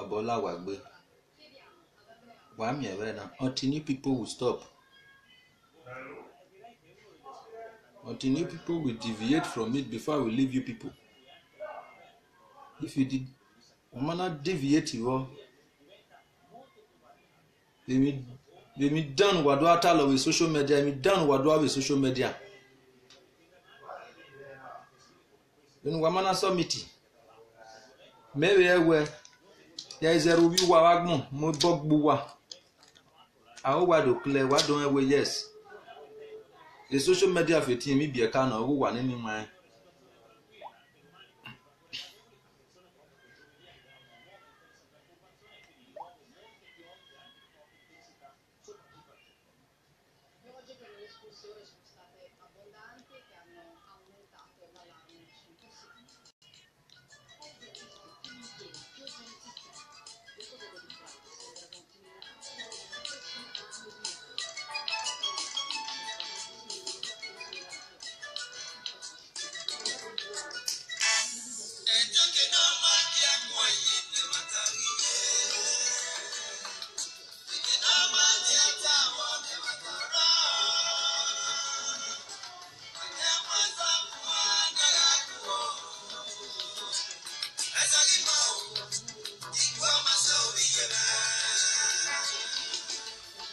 Bola Wagbe. Until new people will stop. Until new people will deviate from it before we leave you people. If you did, I'm not deviate you all. We done what do I tell with social media? We done what do I with social media? When woman summit, maybe I will. There is a review wagmo, mo bogbuwa. I hope do clear what don't we yes. The social media for team me be a kind of one in my.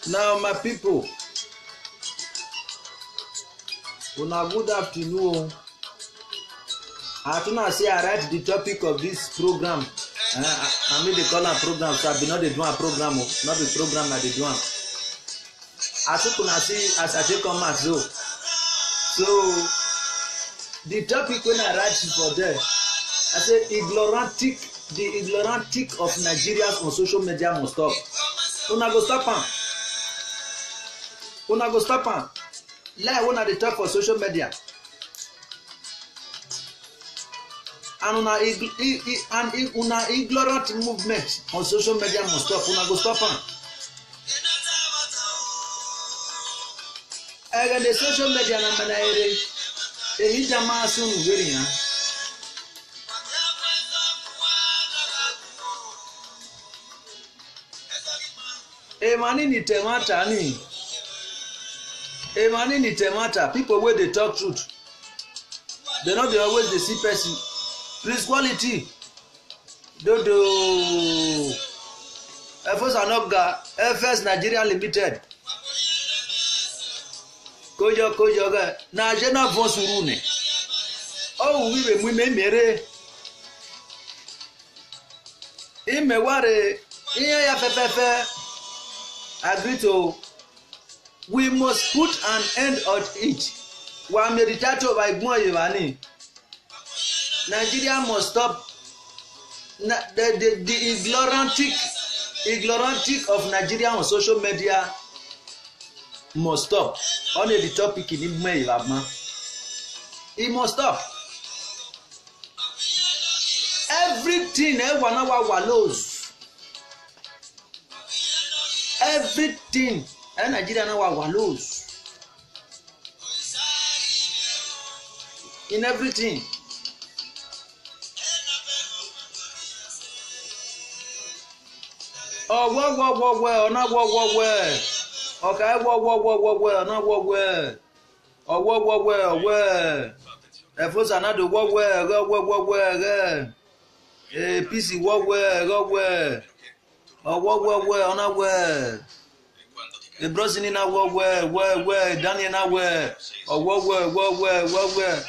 Now, my people, good afternoon. I do not say I write the topic of this program. I mean, they call a program, so I be not the doing a program, not the program that they do. I took on see as I take on my show. So, the topic when I write for there, I say the ignorantic of Nigerians on social media must stop. Una go stop am. Una go stop am. Lie una dey talk for social media. And una ignorant movement on social media must stop. Una go stop am. Ega the social media na mana ere. Ehi jama sunu geri ya. Mani ni temata ni. Mani ni temata. People wey dey talk truth. They no dey always dey see person. Please quality. Dodo. Efos Anoga. FS Nigeria Limited. Kojo ga. Na jena von surune. Oh we me mere. Ime ware. Iye ya pepepe. Agree to. We must put an end on it. Wa meditato by Igmo Yevani. Nigeria must stop the ignorantic of Nigeria on social media must stop. Only the topic in Igmo Yevama. It must stop. Everything everyone wallows. Everything Nigeria now wallows in everything. Oh, well, not well. Okay, well. Oh, well. If it's another well. PC well. Oh, well, not well. The Brazil in our well, Daniel now well. Oh, well.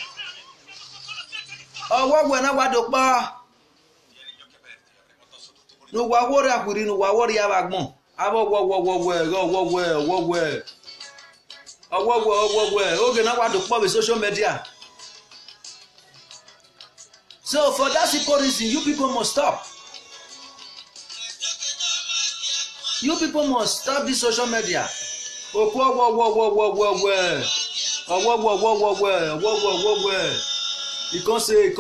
Oh, what when I want to bar? no wa wori akuri no wa wori abagbon abo oge na wa do po social media. So for that simple reason, you people must stop. You people must stop this social media. You can't say.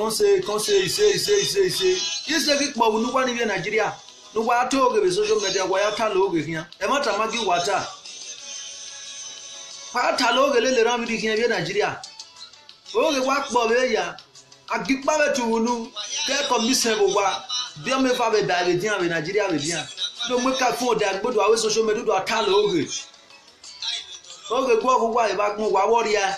Yes, the big boy, no one in Nigeria. No one talk about social media. Why are Taloga here? A matter of Maggie water. Why are Taloga little Ramidi here in Nigeria? Oh, the work Bobia. I give power to Unu. Get commission over. Be me for the David in Nigeria with you. Don't make a phone that go to our social media to a Taloga. Okay, go away back more warrior.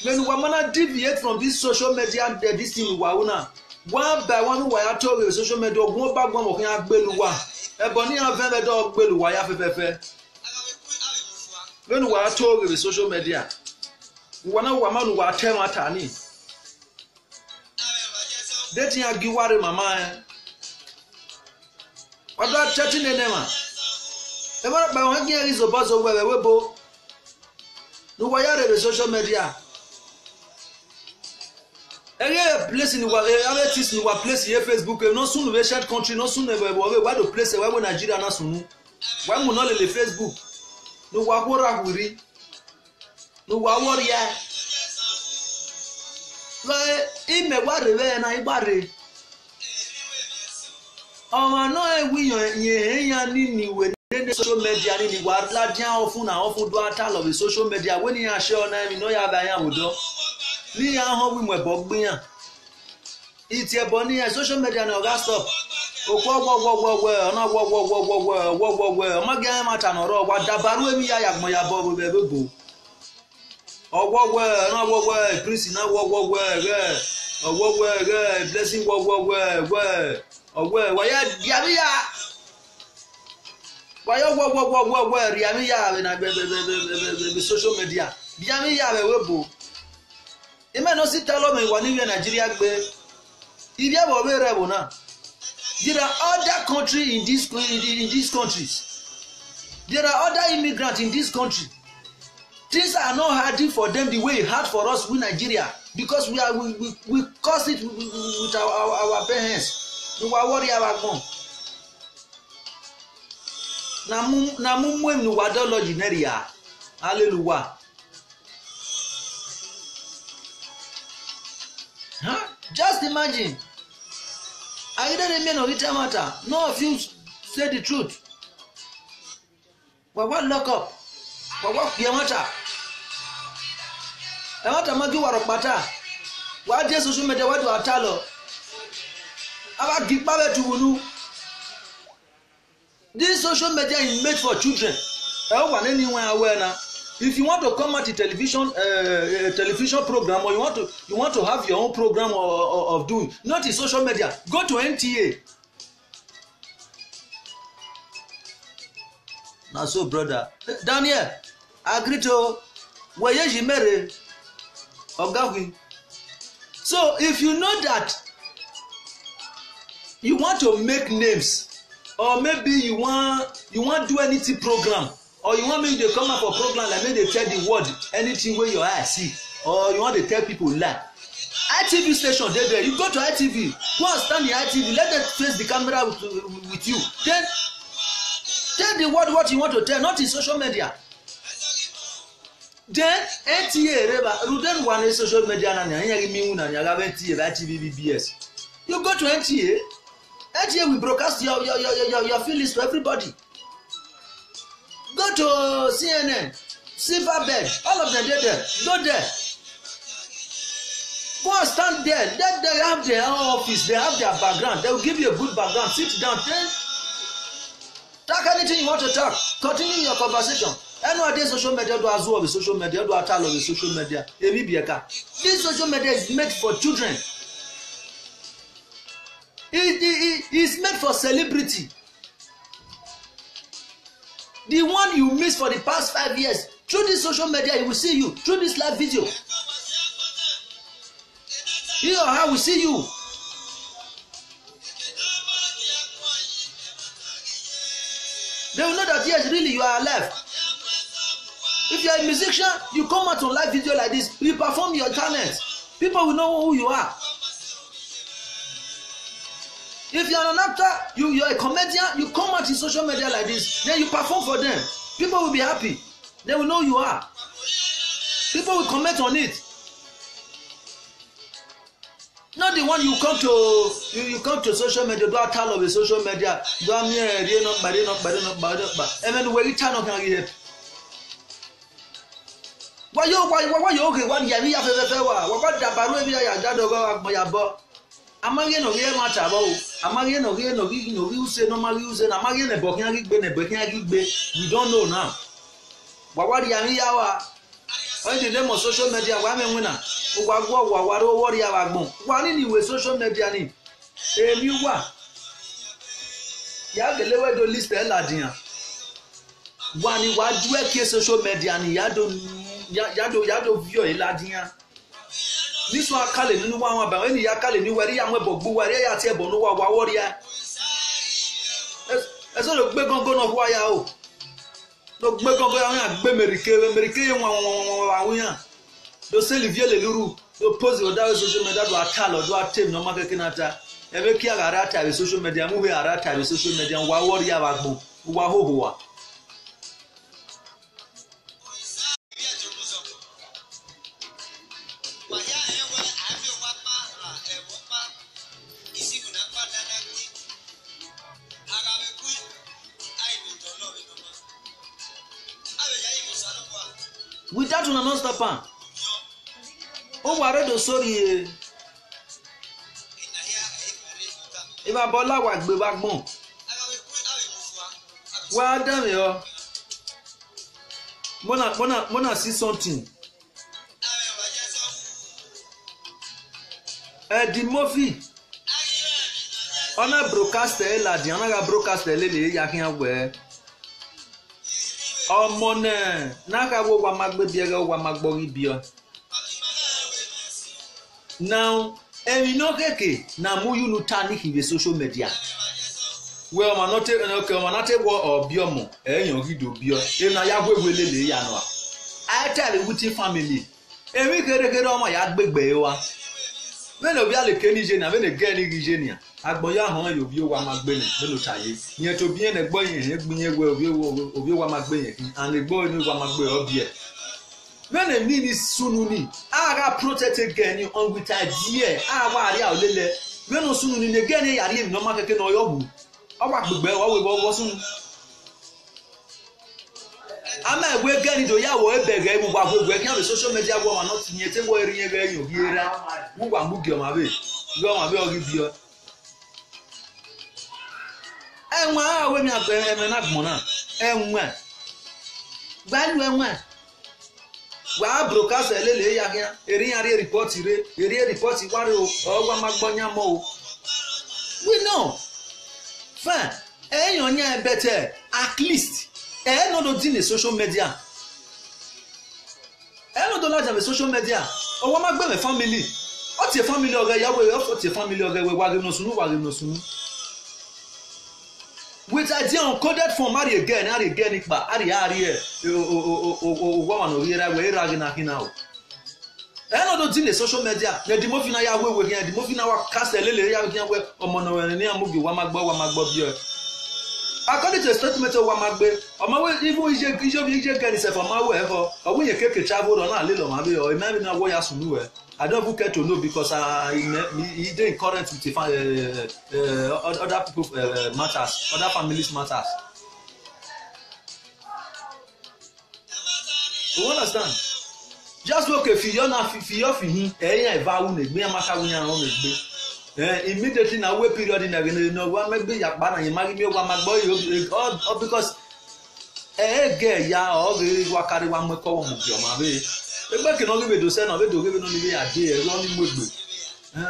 When we wanna deviate from this social media and this thing, one by one, why I told you social media, go back one of your Beluwa. A bonny of a dog Beluwa. When we are told you social media, one of woman who are 10 atani. Dating a giwari mama. What about chatting the name? Ever by one year is a buzz over the webo. No, why are the social media? Every place in the world, every place in the place here, Facebook, no soon we share country, no soon where the place where we Nigeria na sunu. Why we not le Facebook? No wagora huri. No waworia. Like ime ware we na ibare. Ọmọ náà we yan ni we social media ni wa la dia ofun do ata of social media when you share na mi no ya ba yan wodo ni ya ho wi mo ebo gbin yan iti ebo ni social media na ga stop okwo ona o ma ga ma ta no ro wa dabaru emi ya yagmo ya bo bebo na prince na blessing wa ya diabia. Why Riami ya na social media? Biami ya webo. Ime no si tell me wani we Nigeria gbe. Idia bo be rebo na. There are other countries in these countries. There are other immigrants in this country. Things are not hard for them the way it hard for us in Nigeria because we cause it with our parents. We worry about more. Na mumwe ni wadology neria. Hallelujah. Huh? Just imagine. I don't remain of it matter. No of you say the truth. What lock up? What yamata? Yamata magi warokbata. What just social media what do atalo? Aba gipabe to unu. This social media is made for children. If you want to come at a television program or you want to have your own program of doing, not in social media, go to NTA. Now so brother, Daniel, agree to where you marry Ogawi. So if you know that you want to make names, or maybe you want do anything program, or you want me to come up for program like me they tell the world anything where your eye see, or you want to tell people lie. ITV station there, you go to ITV, go and stand in ITV, let them face the camera with you. Then tell the world what you want to tell, not in social media. Then NTA Ruden one social media na nyari mi una nyara NTA ITV BBS. You go to NTA. NTA will broadcast your feelings to everybody. Go to CNN, Silverbird, all of them there. Go there. Go and stand there. They have their own office. They have their background. They will give you a good background. Sit down. Then talk anything you want to talk. Continue your conversation. Nowadays, social media do as well with social media. Do at all with social media. This social media is made for children. It's made for celebrity. The one you missed for the past 5 years, through this social media, he will see you. Through this live video, he or her will see you. They will know that yes, really you are alive. If you are a musician, you come out on live video like this, you perform your talent. People will know who you are. If you are an actor, you are a comedian, you come out in social media like this, then you perform for them. People will be happy. They will know you are. People will comment on it. Not the one you come to social media, do a tell of the social media, do a mere no, and then where you turn on here. Why you okay? What you have what the Baru ya Dadoga Moyabo? Amagi no here much about Amagi no use normal use and Amagi a Bokian we don't know now. What do you have? When the name of social media, women winner, one anyway, social media. You what? Ya the level to list the Ladia. One, you are doing social media and Yado view a Ladia. This one calling no one about any Yakali, new where I am about Buaria table, no warrior. As all of Begon of Wayao. No Begon, American, do Sylvia Luru, do post your social media, do a talo, do a team, no market canata. Every Kiarata with social media, movie Arata with social media, warrior Wago, Wahua. With that one, not stop. Oh, I read the story. If I bola work, be back more. Well, damn you. Mona see something. The movie. On a broadcaster, la Diana broadcaster, lady, yakin away. Ọmọ náà n'aka wo wa ma gbe biere wa ma gbori bio now no keke na mu you ta ni hiwe social media well ma not okay ma na te wo obio mo eyan gido bio e na ya gwegwelele ya no a tell wuti family emi kere ọmọ ya gbegbe wa me no bia le kenije na me ne ge ni gijenia agboya han yo bi o wa ma gbe ni me lo taye yen to bi en egbo yen egbinye we obi wa ma gbe yen and egbo ni wa ma gbe obi e me ne ni ni sunu ni aga protect again you on with idea wa ari a olele me no sunu ni ne ge ni yari no ma keke no yo bu o wa gbegbe wa we bo sunu ama egwe ge ni do ya wo ebege ibu wa gbegbe ki on social media wo ma not yin te wo eri yen ge yin obi era mu wa mu ge o ma be ori bio enwe awe mi agbe eme na gbona enwe gbalu enwe wa broadcast elele ya kia eri ari report ware o wa magbonya mo o we know fine eyan yan better at least no do din social media no do la social media o wa magbe me family o ti family oga yawo o ti family oga we wa no sunu with idea encoded form ari again ikpa ari wa no yera we ra gina kina o no do tin social media na di mo fi na ya we di mo fi na wa cast elele ya gina we omo no we ni amugi wa magbo bi according to the statement of wa magbe omo we even ije get itself omo we for owo yen keke travel on na le lo ma be o maybe na wo ya sunu we I don't even care to know because he didn't current with other people matters, other families matters. You understand? Just look if you na fi him, eyan evawu ne gbe amaka wunya na o me gbe. Immediately na we period na no wa me gbe yakpa na yin magi mi o wa magbo all because ge ya o ge wa carry wa mo ko wo mu bi o ma be. Egbe ke no gbe do se na be do gbe no ni ade e ro ni mogbe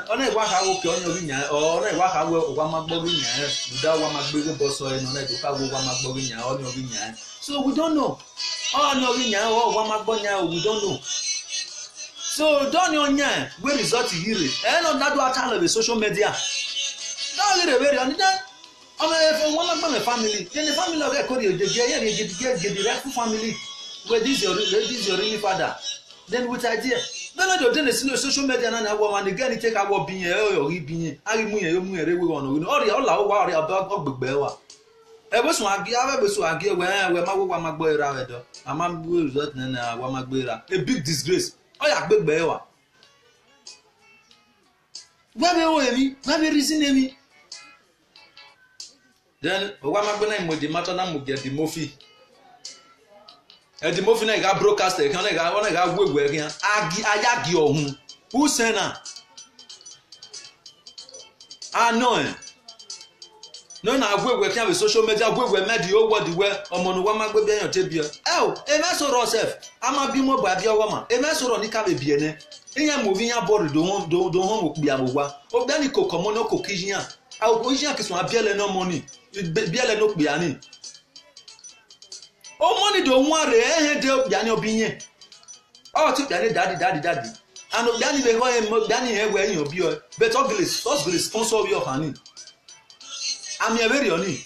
ona igwa ka wo ke onyo bi nya ona igwa ka wo wa magbo bi nya da wa magbe go bo so e no na do ka wo wa magbo bi nya onyo bi nya so we don't know onyo bi nya wa magbo nya we don't know so don't know nya we result here no na do atalo be social media no re very on that if one of my family, then the family of record you get the rightful family where this your really father. Then with idea. Then I don't social media and woman again take our being or being I on all about Bewa. I was one where my boy Ravado, a man will result in a big disgrace. Oh, yeah, big Bewa. Where reason me? Then what am I going with the matter now? Get the Mofi. And the Mofi I got broadcast. I got work here. I got who sent her? I know it. No, I work with social media. Work with media. What the way? On one man go behind your table. Oh, a mess of yourself. I'm a be more by your woman. A mess of on the cabin. Inya moving your body. Don't home be a wa. O Danny cook come on occasion. Our position is one biele no money. Biele no biani. Oh, money don't worry. Help Danny opinion. Oh, took Danny, daddy. And Danny be going Danny here where you be. But ugly, sponsor your honey. I'm here very only.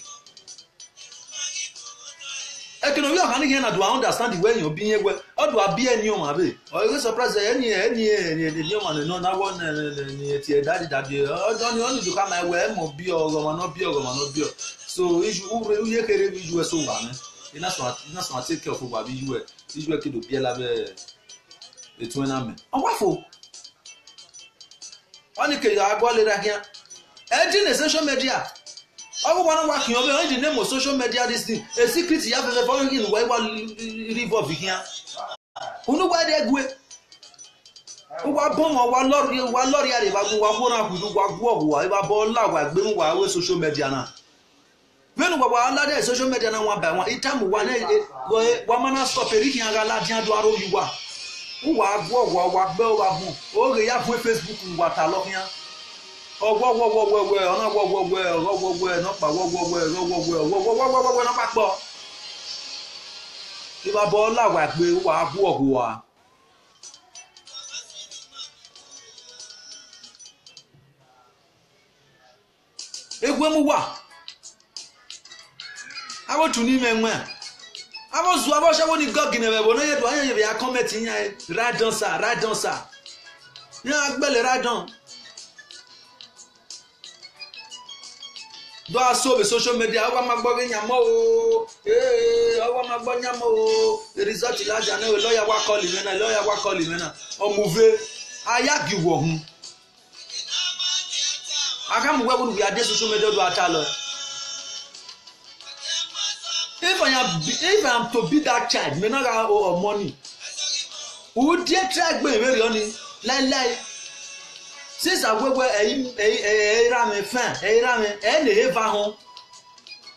I can only understand the way you're being here. Or do I be a new man? Or you surprised any new man? No, that one, daddy. Oh, don't you only to come my way? More be or not be or not be. So, if you were so one, that's what take care of what you were. This work to be a tournament. Oh, what for? Only can you go later here? Engine social media. I want to work in the name of social media. This thing, a secret you have the following in where one live over here. Who know why they go? Who are born or one lorry, who are social media now. When we are under social media now, one by one, each time one man stop a reading and Galatian to our you are. Who are what bell, oh, they have Facebook and what I love here. Oh, not back. If I ball like we walk. If we walk, I want to name him. I was only got in a commenting right dancer. Yeah, belly right down. Do I saw the social media? Over my body, Yamo, over my body, Yamo. The result is large. I know a lawyer work calling, or move. I argue home. I can't where we are social media to our child. If I am to be that child, may not have money. Would you track me very only? Like. Since I work where a ramen fan, a ramen, and a eva home,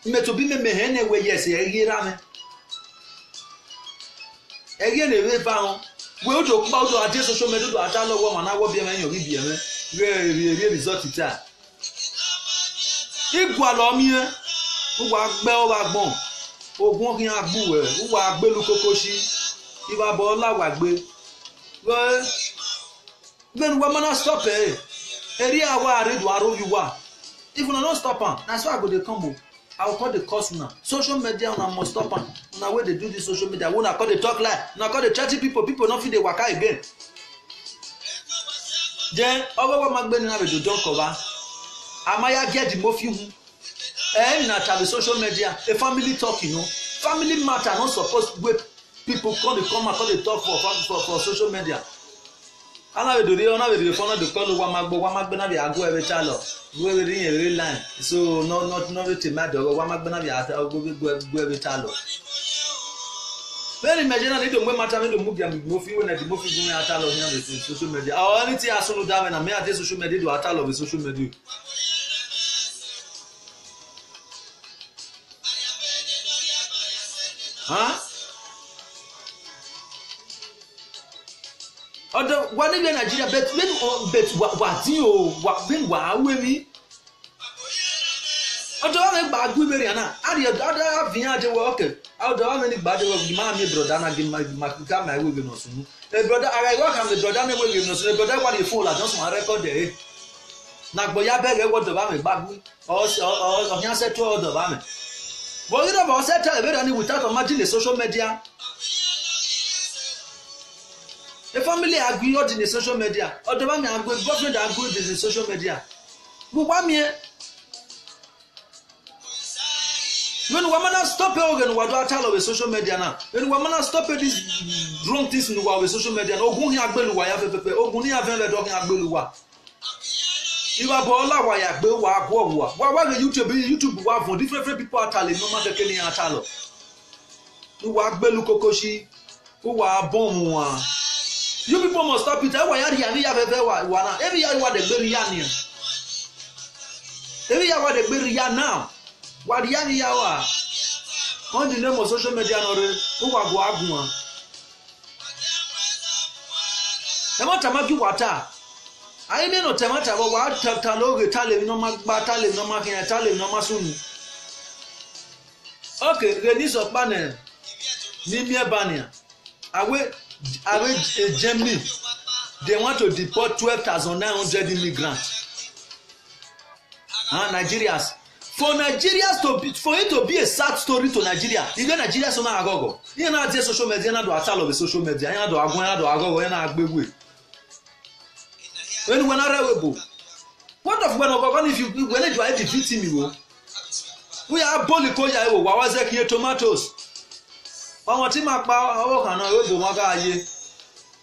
me to be me anyway, yes, a ramen. Again, a eva home. We'll talk about our social media to a child woman. I will be a man, you'll be a man. Very result to that. Equal on me, who are bell like bone, or walking at boo, who are belukoshi, if I ball like way. Well, then woman not stop it. Area where I read what you are. If you don't stop on, that's why I go to combo. I will call the course now. Social media and I must stop on. Now where they do this social media, when I call the talk live, now call the chatty people not feel they work out again. Then over what my brain have to don't cover. I get the more few. And not have the social media, a family talk, family matter not supposed to people come and call the talk for social media. I do the honor with the phone to call Wamagana go every child. Go within a real line. So not to matter. Wamagana go every child. Very imagine don't matter to move them movie when the movie going at all on social media. Or anything as soon as I may have social media to at all of social media. Huh? Although one in Nigeria, but what you what me? Although I'm bad Guimeriana, I did other Vinade worker. Although I'm any bad of Mammy Brodana, give my wilderness. The brother, I welcome the Brodana wilderness, the brother, what you fall, I just my record there. na gbo ya bege wo do ba me gbagbu o yan se to do ba me but you know about set every without imagine the social media the family agree on the social media or the man agree government agree with the social media gbogbo mi when woman stop organ wa do atalo with social media now when woman stop this wrong things in with social media ogun hin agbeluwa ya pepe ogun ni aven le do hin agbeluwa iwa bola wa ya gbe wa agwo wa YouTube wa for different people atale no ma keke ni atalo wa agbelu kokoshi wa bomb wa you people must stop it wa ya ri ya pepe wa na every ya wa de gbe ya ni every ya wa de gbe ya now wa ri ya wa on the name of social media no re wa go agun e mo tamaki wata I didn't know Tamata, but what Taloga, Talim, no Batalim, no Makin, Talim, no Masuni. Okay, Renis of Banner, Nimia Bania. I wait Germany. They want to deport 12,900 immigrants. Nigerians. For Nigerians for it to be a sad story to Nigeria, even Nigeria so na agogo. You know, social media, na do atalo with social media, you do agogo, na agbewe. When I rewebo, what of when Ogogon if you when you are defeating me? We are boliko ya ewo wawaze kiye tomatoes. Àwọn tí ma pa owo kan na ebo mo ga aye.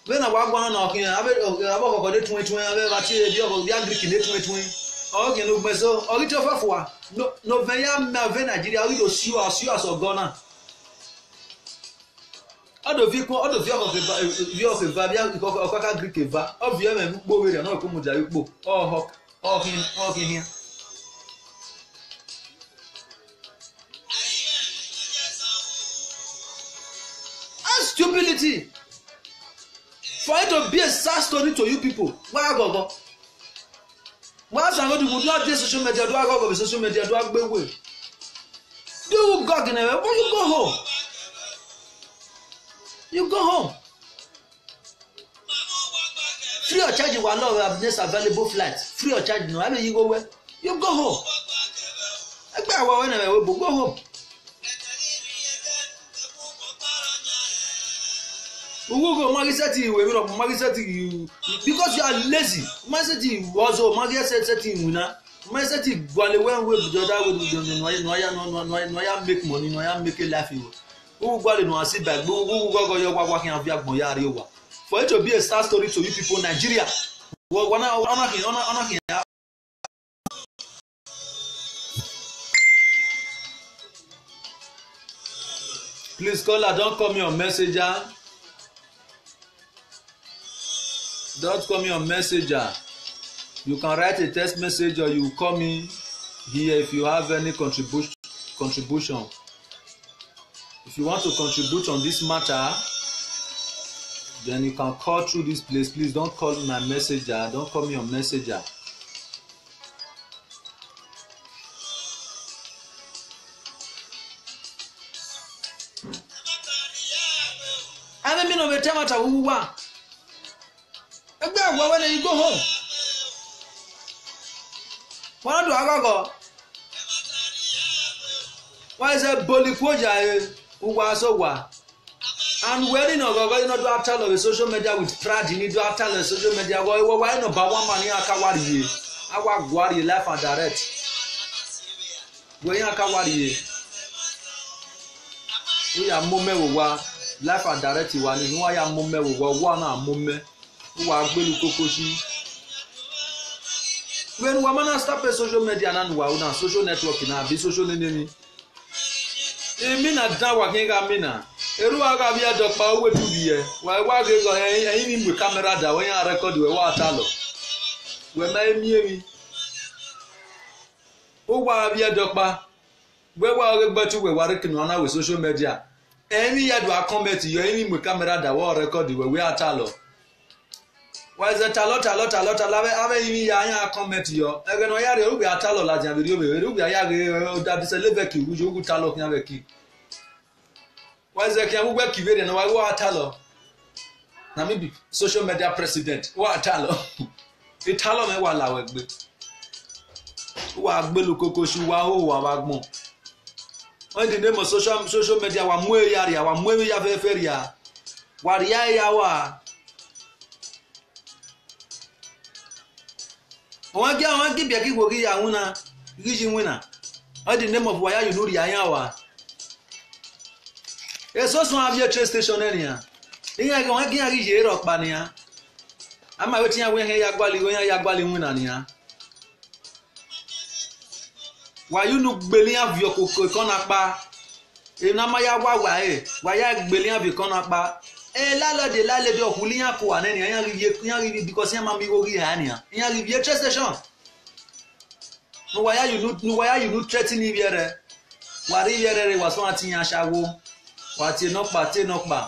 Be na wa gwan na okin abe abokoko de twin abe ba ti ebi obo bi agric de twin. O kin no gbeso, o ri ti o fa fo wa. No veya me ve Nigeria we do see as Ogona. Odo vi of eva bia okaka Greek eva o vi me gbo we re na ko mu ja ipo hin here. Stupidity for it to be a sad story to you people. Why go once I go to not this social media do I go with social media do I gbe we do you go in when you go home. You go home. Free of charge, you are not have this available flight. Free of charge, no. I mean, you go where? You go home. Go home. Because you are lazy. Make money, make a life. For it to be a sad story to you people, Nigeria. Please caller, don't call me on messenger. Don't call me on messenger. You can write a text message or you call me here if you have any contribution. If you want to contribute on this matter, then you can call through this place. Please don't call my messenger. Don't call me on messenger. I don't mean of a time who want. When you go home, why do I go? Why is that Bolikoja? And when you know do atalo the social media with pride, you need to atalo the social media. Why no ba one man akawari? Awa gwari life and direct. When akawari, we are moment wa life and direct. You want why am moment wa one moment. Who are gbelu kokoshi. When woman stop a social media and na social network na be social enemy. Mina dawa kinga mina. Eru aga bia dokpa owe tu biye. Wa ge go eyin mi camera da when ya record we wa talo. We na emi. O wa bia dokpa. We wa ge gbatu we wa rekinu na we social media. Emi ya do comment yo eyin mi camera da wa record we atalo. Why is it a lot? Ave imi ya anya comment yo. Ege no ya re obi atalo la jan video be. Obi ya ge da bi se leveki uju talo kyan veki. Why is it kyan ugbe kivere na wa atalo? Na maybe social media president. Wa atalo. Italo me wa la we gbe. wa gbelu kokoshu wa ho wa bagmo. On the name of social media wa mwe ya wa mwe ya fefe ya. Wa ria ya wa. Wọ́n gí bí ẹkí gbogí àwọn náà ríṣi wínà all the name of wáyá yìí lórí àyà wa èso sún abíyẹ train station ẹnìyàn ìyẹn wọ́n gí àrí yìí rọ̀ pa nìyàn a máa wé tí yẹn wọ́n ya gbálí wínà nìyàn wàyú nu gbèlí àbíyọ kòkò ìkọ́nà pa ìná máa yá wá wáyá gbèlí àbíyọ ìkọ́nà pa lálọ́dẹ̀ ọkùnrin yẹn kò wà nẹ́ni yẹn rí because yẹn máa mi orí ẹ̀ àníyàn yẹn rí bí train station no wáyà yìí nù tẹ́tí ní ibi rẹ̀ wà rí ibi rẹ̀ wà sọ́n àti yẹn aṣáwó wà tí iná pa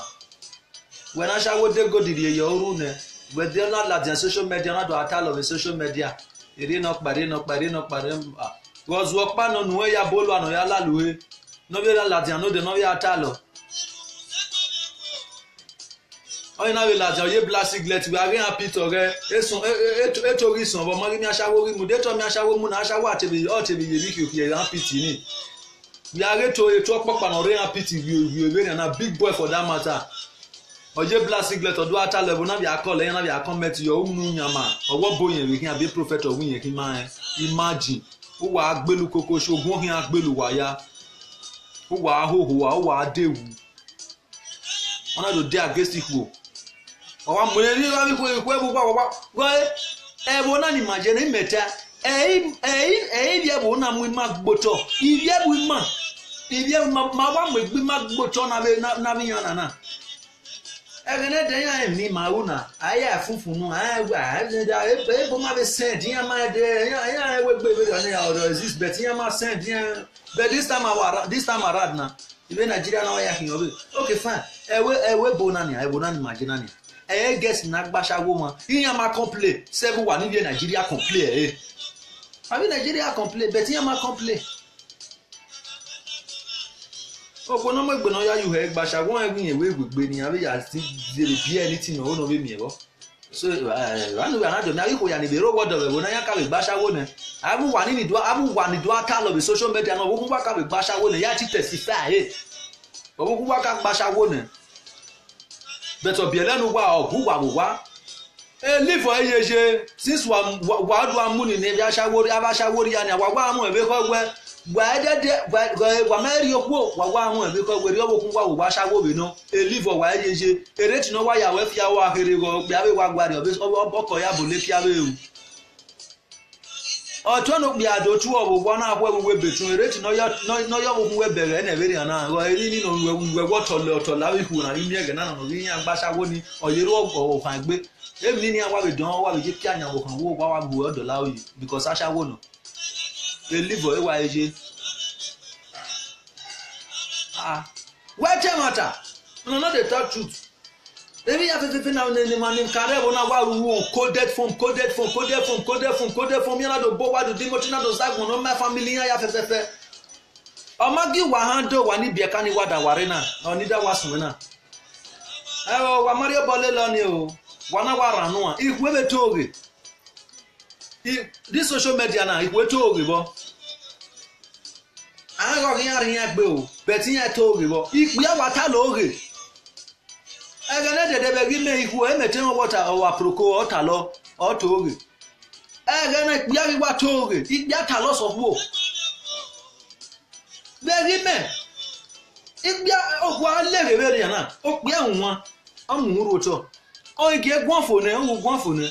wẹ̀ náà aṣáwó dé gòdìdì èyàn orú nẹ wẹ̀ dé náà làdìyàn social media náà dọ̀ àtàlọ̀ wẹ̀ social media èrè náà pàdé wọ́n ọ̀pá náà nù ẹ̀yà bólú àná yà lálùwẹ̀ náà bí làdìyàn náà dé náà yà àtàlọ̀. Oyin na we la jan ye blasiglet we are happy to re eto ri son bo mo ri mi asawo ri mu de to mi asawo mu na asawo atebe ye mi ki o happy ti ni we are to popa no re happy ti we na big boy for that matter oje blasiglet odo ata level na bi akole na bi comment yo unu nyama owo boyen we kin abi prophet ogun yen kin ma imagine o wa agbelu koko sogun hin agbelu waya o wa hoho wa o wa dewu ona do dey against ihu ọwọ́ mọ̀lẹ́ ní wọ́n fi kó ẹ̀bùn pàpàpà gọ́ ẹ̀bùn náà ni màjẹ́ ní mẹ́ta ẹ̀yìn bí ẹ̀bùn náà mú má gbótọ̀ ìbí ẹ̀bùn má wà mọ̀ ẹ̀gbí má gbótọ̀ náà bí yàn nànà ẹ̀gẹ́ náà dẹ́yìn àìní màá wù náà ayé àfúnfún náà ẹ̀bùn má fi send yẹn má dẹ́ ẹ̀yìn ẹ̀wẹ̀ gbé ọ̀dọ̀ exist but yẹn má send yẹn but this time around na ìbí Nàìjíríà náà yà kìí ọ̀bẹ okay fine ẹ̀wẹ̀ bò náà ni màjẹ́ náà ni guess na gbashawo mo iyan ma complain seven wa ni bi Nigeria complain abi Nigeria complain but iyan ma complain ogbono mo gbona ya yu he gbashawo egun ewe gbegbe ni abi ya ti dey be anything o no be mi ebo so anu we anajo mi ari ko ya ni be ro word of na ya ka be gbashawo ne abu wa ni do ata lo be social media no ogun wa ka be gbashawo ne ya ti testify ogun wa ka gbashawo ne beto bielenu wa obuwa live eyeje since wa do amuni ne bia shawori aba shawori ya ni wa amu ebe ko gwe wa meri opo wa amu ebe ko gwe ri obokun wa shawobe no live wa eyeje ereti no wa ya we fia wa here go bia be wa gwari oboko ya bo le fia be u oto no bia do tu obugbo na akwa we betun ereti no yo bokun we bere na ebe ri na go eri ni no we woto la wi hu na imi ege na no ri yan gbashawo ni oyero ofan gbe emi ni awa be don wa be je ki anya wo kan wo wa bu odo la oyi because ashawo no e live e wa eje what matter no dey talk truth ebi ya fefe na ne man kare bo na wa ru coded form yana do bo wa do dimoti na do zagun no my family ya fefe omagi wa hando wa ni bi eka ni wada ware na oni da wasun na wa mario bole lo ni o wa na wa ranu a ihu ebe to oge this social media na ihu to oge bo go kin yan gbe o beti yan to oge bo ipe wa ta lo oge egene de be gi me ihu e mete won water o aproko o ta lo o to oge egene ipe ya wa to oge ipe ta lo so wo be gi me ipe o wa lere be ri na o pe won amu ro to o ige gbon fo ne o gbon fo ne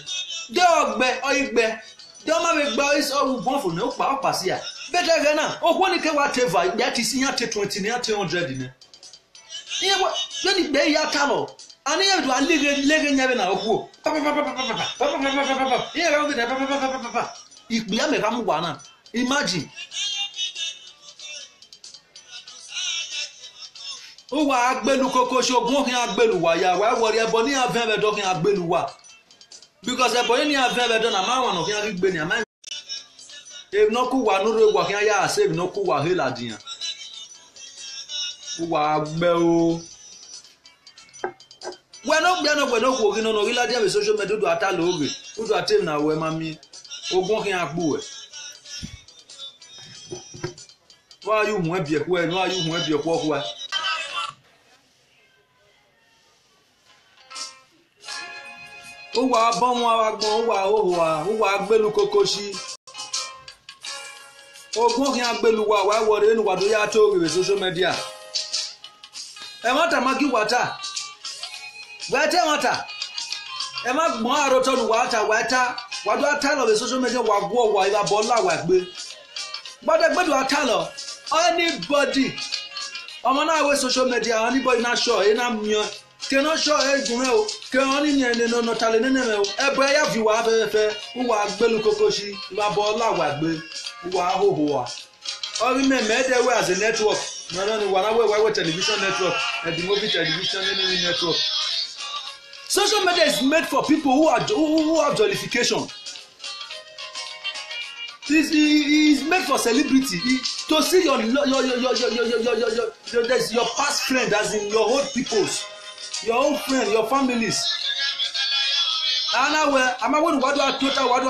de ogbe o igbe de o ma be gba is o gbon fo ne o pa si a beta ge na o ko ni ke wa teva ya ti si ya te 20 ni ya te 100 ni iye wo ni gbe ya ta lo ani ye do lege nyabe na okuo iye ga be na ipe ya me ka mu wa na imagine o wa agbelu koko sogun hin agbelu wa ya wa wori ebo ni aven be do hin agbelu wa because ebo ni aven be do na ma wan no hin agbe ni ama e no ku wa no re wa hin ya save no ku wa he ladiyan o wa agbe o we no ku ogin no ri ladiyan be social media do ata lo oge o do atem na we mami ogun hin agbo e Why you won't be a who and why you won't be a walk? Ó wà bọ́n wa gbọ́n ó wà gbẹ́lu kókó sí. Ogún kí á gbẹ́lu wa wà wọ̀rẹ́ ẹnu wà tó yá tó rèé social media. Ẹ má tà má kí wà tà. Wà tẹ́ wọn tà. Ẹ má gbọ́n àròtọ́ lu wà tà wà tà. Wà tó tà lọ rèé social media wà gbọ́ wà ìwà bọ́ là wà gbé. Gbọ́dọ̀ gbẹ́dọ̀ àtà lọ. Anybody. Ọmọ náà wé social media anybody náà ṣọ ẹ̀ náà mìíràn. Kena show egun o kena ni ni no tale nene me o ebo ya fi wa fefe wa gbelu kokoshi ba bo la wa gbe wa hoho wa o ri me de we as a network no ni wa na we television network and the movie television any network. Social media is made for people who have jollification. Is made for celebrity. To see your past friend as in your old peoples. Your own friend, your families. And now, I'm aware what do I total, what do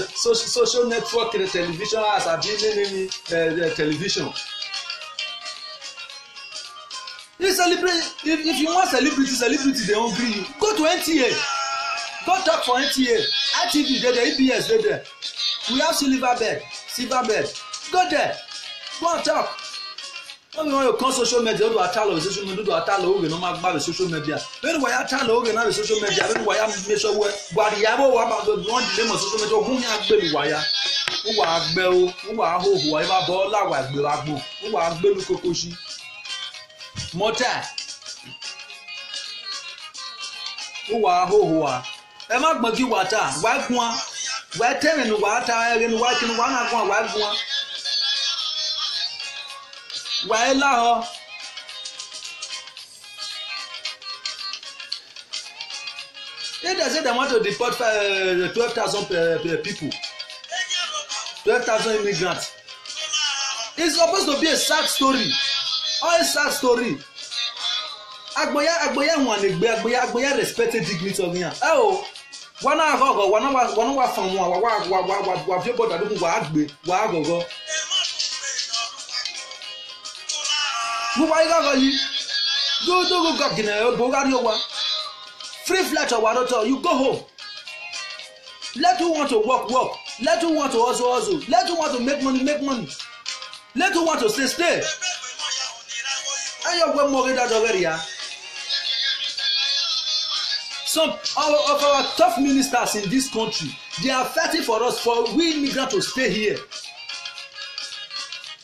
social network, the television as I've been in television. You celebrate, if you want celebrity, they don't agree you. Go to NTA. Go talk for NTA. ITV, they're there, EBS, they're there. We have silver bed. Go there. Go and talk. When you come social media, do atalo social media, do atalo oge no ma gba social media. When we atalo oge na social media, when we am make sure we yabo wa ba do one delay mo social media ogun ya gbe lu wa ya. Wo wa gbe o, wo wa hoho wa ba bo la wa gbe wa gbon. Wo wa gbe lu kokoshi. Mota. Wo wa hoho wa. E ma gbon ki wa ta, wa gun wa. Wa tẹ̀rìn nu wa ta, erin wa kinu wa na gun wa gun. Why la They say they want to deport 12,000 people, 12,000 immigrants. It's supposed to be a sad story. All a sad story. Agboya Agboya respected dignity of him. Oh, one from wa fi boda do wa agbe wa agogo. Who why go you? Go Gina, Bulgaria one. Free flight or what? You go home. Let who want to work. Let who want to hustle. Let who want to make money. Let who want to stay. And you're going more than already. Some of our tough ministers in this country, they are fighting for us, for we immigrants to stay here.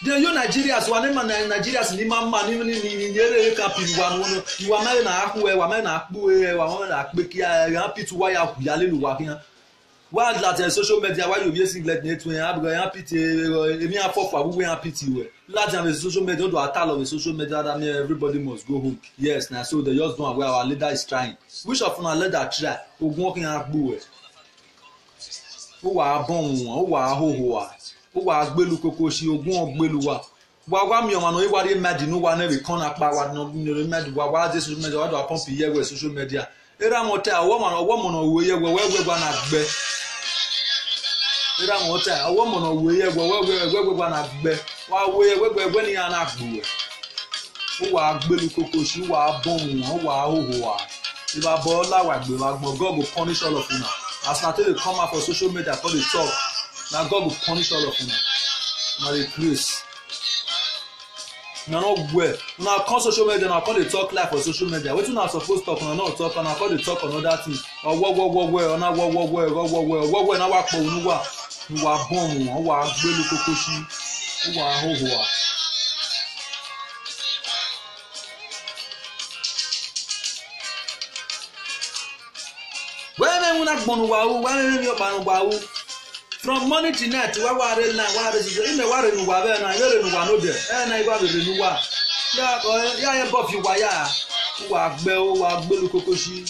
The you Nigerians, Nigerians ni mama ni yere camping one you are married na akwe wa me na akwe wa na akbekia happy to wire yale lu wa kian why that social media why you be singlet net we happy to emi afofo we happy to we that on social media do atal on social media that everybody must go home. Yes, now so they just don't where our leader is trying. Which of una leader try ogun okin agbo we o wa bon o wa hoho ó wà gbelu kokoshi ogun ogbelu wa mi o ma no iwari medi no wa na we kon apa wa no medi wa this social media wa do pump here we social media era mo ta owo mo no we ye we gba na gbe era mo ta owo mo no we ye we gba na gbe wa we ni ana gbo ó wà gbelu kokoshi wa bon ó wà hoho wa iba bo la wa gbe wa gbon God go punish all of you now as na tell come out for social media for the talk. Now God will punish all of you. Now the grace. Now not where. Now come social media. Now come they talk live for social media. What you not supposed to talk? Now not talk. Now come they talk on other thing. Or what? Now what? Now what? Nu wa bomb. Nu wa gbelu kokoshi. Nu wa hoho. When we not bonu wa, when we not bonu wa. From morning to night, wa is in the water in Waver, and I really know there. And I got the new one. Yeah, above you, wire. Belu Kokoshi.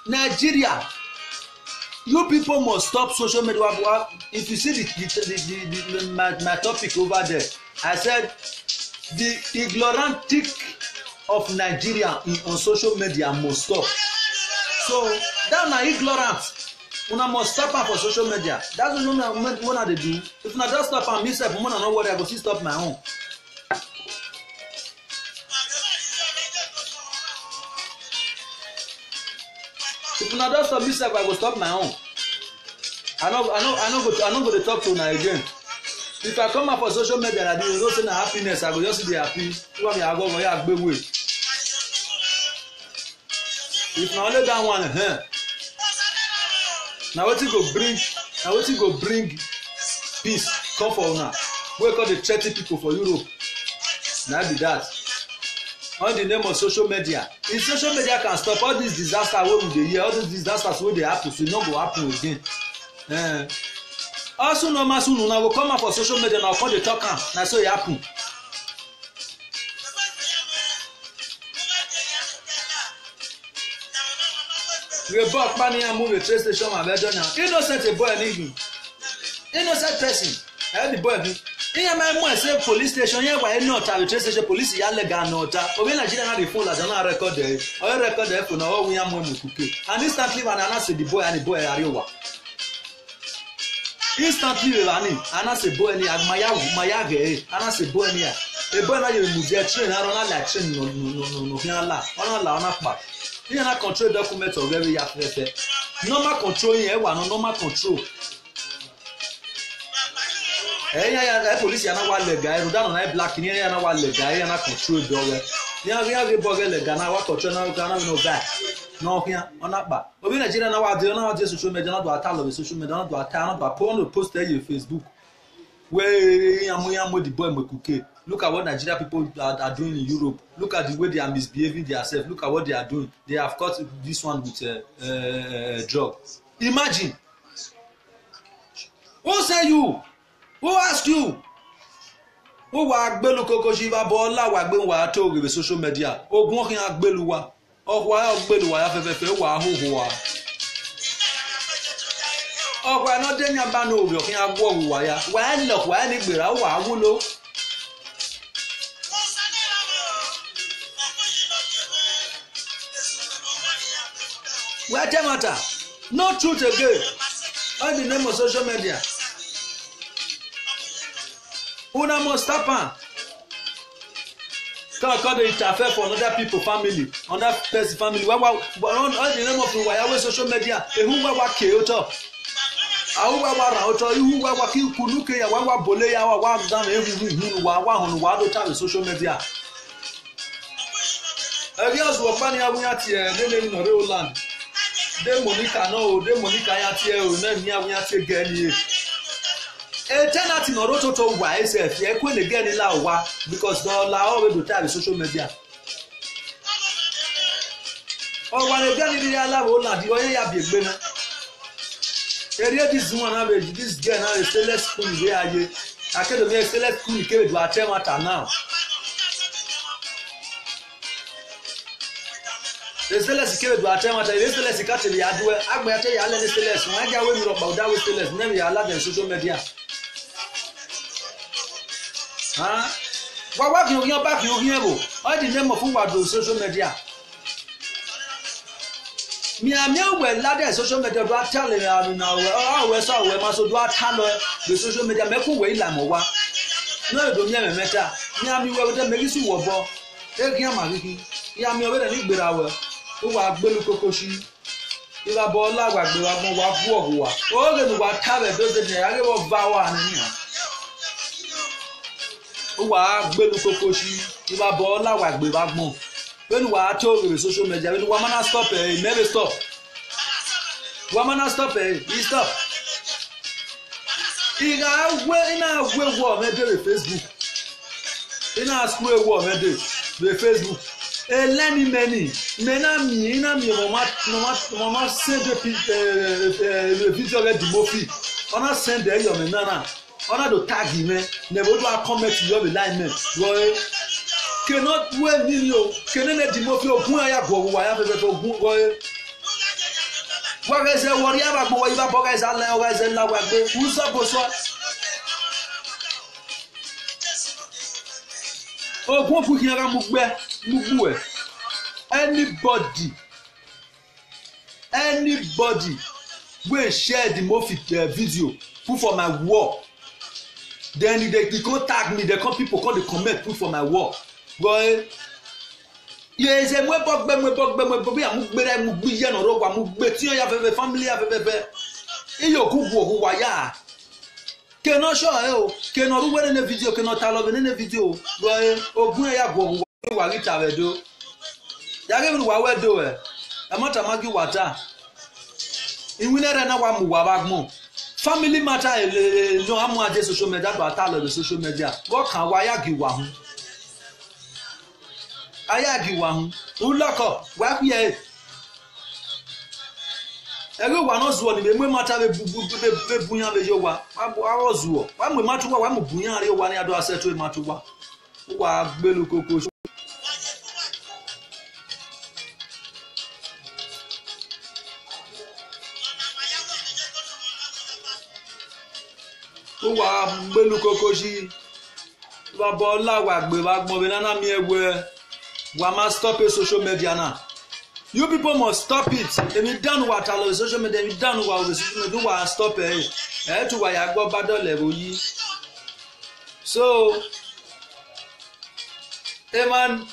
Nigeria, you people must stop social media. If you see my topic over there, I said the ignorantic of Nigeria on social media must stop. So that na ignorant. Una must stop am for social media. That's what they do. If una just stop am, me sef, una no worry, I go still stop my own. If una just stop me sef, I go stop my own. I no go to talk to una again. If I come out for social media like this, you know say na happiness, I go just be happy. You want me, I go for here, agbe way. If na only that one, na wetin go bring peace come for una. Wey call the 30 people for Europe. Na be that. On the name of social media. If social media can stop all these disasters wey we dey hear, all these disasters wey dey happen, so e no go happen again. Also normal soon una go come out for social media na come dey talk am, na so e happen. We bought money and move a train station and better now. Innocent a boy living. Innocent person. I heard the boy be. Here my mom say police station here why not have a train station police ya legal not. Obi Nigeria na the phone la don record there. O record there for na o we am mo kuke. And instantly when Anna say the boy and the boy Ariwa. Instantly Lani Anna say boy ni agmaya ge. Anna say boy ni. E boy na you move there train na run like train no hian la. Ona pa. You na control document of every affair. Normal control here wa no normal control. Police yana wa lega ru down na black ni yana wa lega yana control do we. Ya we boge lega na wa control na ka na no back. No here ona ba. Obi Nigeria na wa de social media na do atalo social media na do atalo na do post there your Facebook. Where yamu the boy mekuke. Look at what Nigeria people are doing in Europe. Look at the way they are misbehaving themselves. Look at what they are doing. They have caught this one with a drug. Imagine. Who say you? Who ask you? Who wa agbelu koko shiva bola wa gbe wa to with social media. Ogun kin agbelu wa. Ogwa agbelu wa ya fefefe wa hoho wa. Ogwa no denya ba no obi kin agwo wa ya. Wa lo wa ni gbera wa wulo. What matter? No truth again. On the name of social media. Una must stop am. Can't call the interfere for another people family, another person family. But on the name of why social media, who wa ke oto. Awu wa ra oto, who wa ki kunuke ya wa bole ya wa down every hu wa hunu wa do ta social media. Areas wo pa ni awunya ti lele no Roland. De Monica no, de Monica ya tie o na mi awunya tie gani. Tenant no roto to wa SF e kwe le gani la wa because no la always do tell social media. O wa le gani ni ala wo la di oye ya bi egbe na. Area this one na be this girl na select school we aye. Academy select school ke do atemata now. The sellers came to attend what the sellers got to the adware. I'm going to tell you, I'll let the sellers. When I get away about that with sellers, never allow them social media. Huh? What you hear back? You hear what the name of who are those social media? Me, I'm here when ladder social media do tell me now. Oh, we saw we must do tell the social media make way la mowa. No, don't hear me matter. Me, I'm here with them make you wo. Take him, Mariki. Yeah, I'm here with a big berawe. Who wa gbelu kokoshi iba bola wa gbe wa mo wa bu ogu wa o le nu wa tabe do se ne age wo va wa ni o wa gbelu kokoshi iba bola wa gbe wa gbon when wa to with social media when wa mana stop never stop wa mana stop he stop ina we wo me de Facebook ina school wo me de Facebook Eleni many mena mi mama send the video get the mofi ona send there your nana ona do tag me never do a comment your line me boy cannot well ni o kenene the mofi ogun aya go wa ya fefe ogun boy wa ga se wori aba gbo wa iba boga isa la wa se la wa gbe uso boso ogun ku kin ara mu gbe anybody go and share the movie video put for my wall. Then they come tag me, they come people come they comment put for my wall. Boy, yes, I'm we bog be am gbe ye no ro wa mu gbe ti ya fe family ya fe. E yo ku wo wa ya. Ke no show o, ke no ru we ne video, ke no ta lo ne video. Boy, ogun ya go wa ri ta we do. Ya ge wa we do e. E mata magi wata. Inwinere na wa mu wa bagmo. Family matter no amu ade social media do atalo the social media. What kan wa ya gi wa hu. Aya gi wa hu. Uloko wa pie. Ego wa no zuo ni me matter be bunya be yo wa. Wa zuo. Wa mu matu wa mu bunya re wa ni ado aseto matu wa. Wa gbelu koko. Wa gbelu kokoji wa bola wa gbe wa gbon be nana mi ewe wa ma stop social media now. You people must stop it. Emi down wa talo social media, emi down wa social media wa stop to wa ya gbo badole bo yi. So eman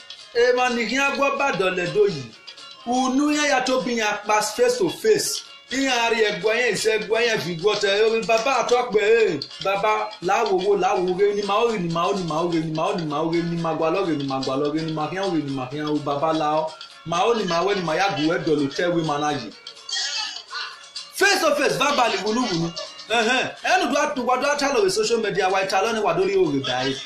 ni yan gbo badole do yi. Unu yan ya to bi yan pass face to face. Ari egbo yen ise egbo yen fi gbo te baba atokpe baba lawo re ni ma ori ni ma gwa lore ni ma kian baba lao ma o ni ma we ni ma ya gwe do lo te we manage face to face verbally gunu enu do atu wa do atalo social media wa italo ni wa do ri ore dai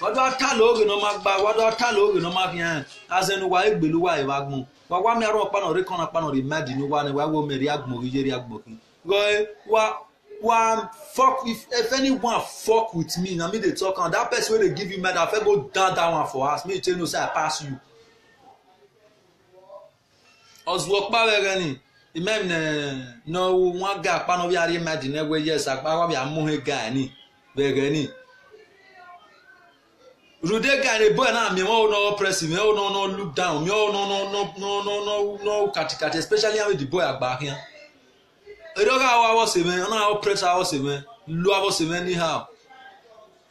wa do atalo ore no ma gba wa do atalo ore no ma fian azenu wa egbelu wa iwagun wa mi aro pa no re kan pa no re mad ni wa wo me ri agmo ri agbo kin go wa fuck if anyone fuck with me na me dey talk and that person wey dey give you mad I fit go down that one for us me tell you say I pass you ozwo pa were ni imem no one guy pa no bi ari mad ni we yes agba wa bi amuhe guy ni bere ni Rude guy the boy na me no press me no look down me no katikati especially when the boy agba here edoga wa se me na press wa se me lu wa se me anyhow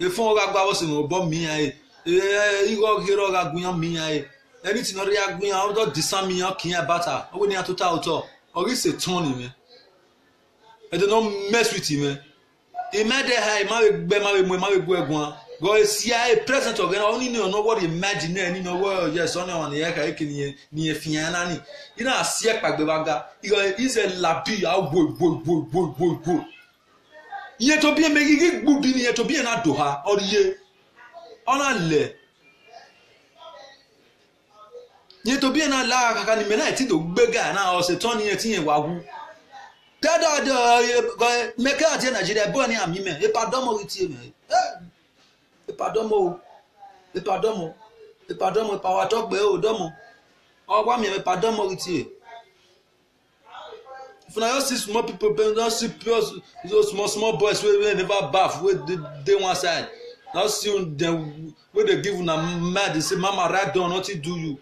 e fun ga gba wa se me bo mi ai igo hero ga gun mi ai anything no ri agun yan do disan mi yan kin bata o ni total auto ori se turn ni me e do no mess with him e made high ma we gbe egun go see a present again only no what imagine any no well yes on on here ka ekini ni efian na ni ina asie pagbe baga is a labi a wo iye to bi me gigi gbu bi ni iye to bi na do ha oriye ona le iye to bi na la kaka ni me na ti do gbega na o se ton ni ti yen wa wu tada go me ka ati Nigeria bo ni ami me e pardon mo ti me pardon mo pa wa to gbe o domo o wa mi pardon mo ti if na you see small people don't see those small boys wey never bath wey dey one side now see them wey dey give una mad dey say mama right down nothing do you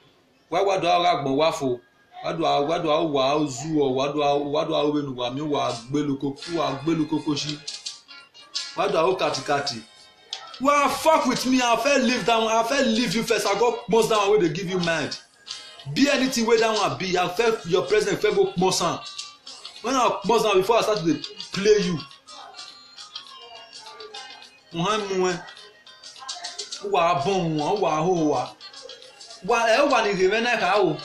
why do agbon wa fo why do wa ozu o why do we nu wa mi wa gbelu kokoshi why do katikati. Well, fuck with me. I fell leave that one. I fell leave you first. I got most down where they give you mind. Be anything where that one be. I felt your president fell go most down. When I most down before I start to play you. Wa bon wa ho wa. Wa ni reme na ka o.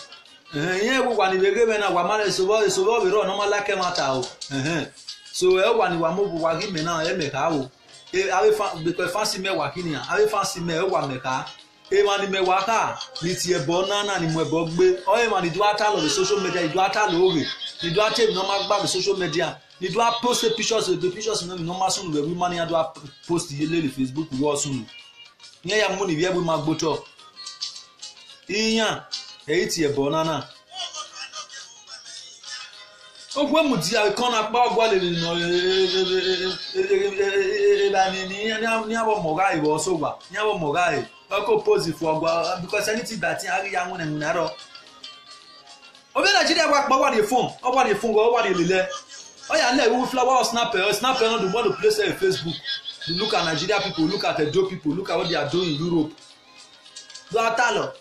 Yen wa ni reme na wa ma so be ro no ma like matter o. So wa ni wa mo wa gi me na e me ka o. Because fancy me wakini ave fancy me wa meka e ma ni me waka ni ti ebo nana ni mo ebo gbe o e ma ni do atalo the social media do atalo ore ni do ate no ma gba the social media ni do post pictures the pictures no ma sunu we money do post ye le Facebook wo sunu yen ya mo ni bi e ma gboto iyan e ti ebo nana ogwe muti a kon apa ogwa le no ni abo moga iwo so gba ni abo moga e ko pose for ogwa because anything that ari ya won na ro Obi Nigeria wa pa wa the phone go wa the lele. Oh yeah, let we flower snapper no do want to place on Facebook. You look at Nigeria people, look at Edo people, look at what they are doing in Europe. Do atalo.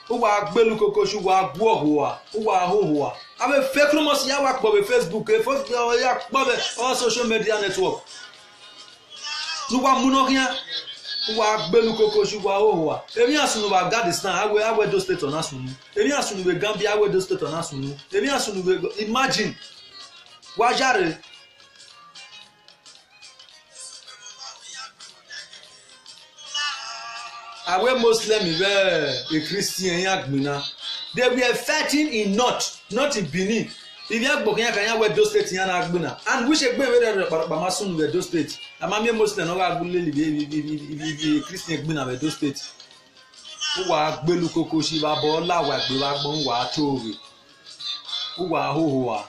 Who wa gbelu koko shu wa gwo ho wa ho. Ame fake rumors ya wa po be Facebook, ya po be all social media network. Nu wa munokia wa gbelu koko shu wa ho. Emi asunu wa Gadistan, awe do state on asunu. Emi asunu we Gambia, awe do state on asunu. Emi asunu we imagine wajare awe Muslim ibe a Christian yagbina. They were fighting in not in Benin. If you agbo kan ya we do state yan agbina and we shegbe we ba masun we do state amami Muslim no ga gule li Christian agbina we do state o wa gbelu koko si ba bo la wa gbe wa gbon wa towe o wa ho.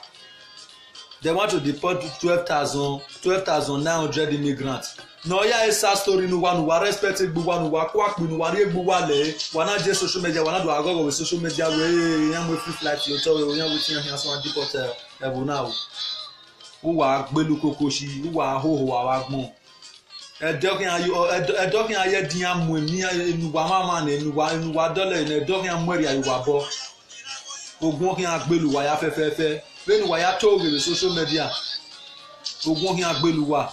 They want to deport 12,900 immigrants. No, yeah, it's a story. No one who respected Buwan, who are quack, who are Buwale, one of social media, one of the Agogo with social media, way, young with free flights, you told me, with him, has one deport now. Who are Beluko Koshi, who are Ho, our mom. A dogging I had Diam when near in Wamaman and Wadole and a dogging and Maria, you are bo. Who walking at Belu, why FFF. When we are talking with social media, we go here Beluwa.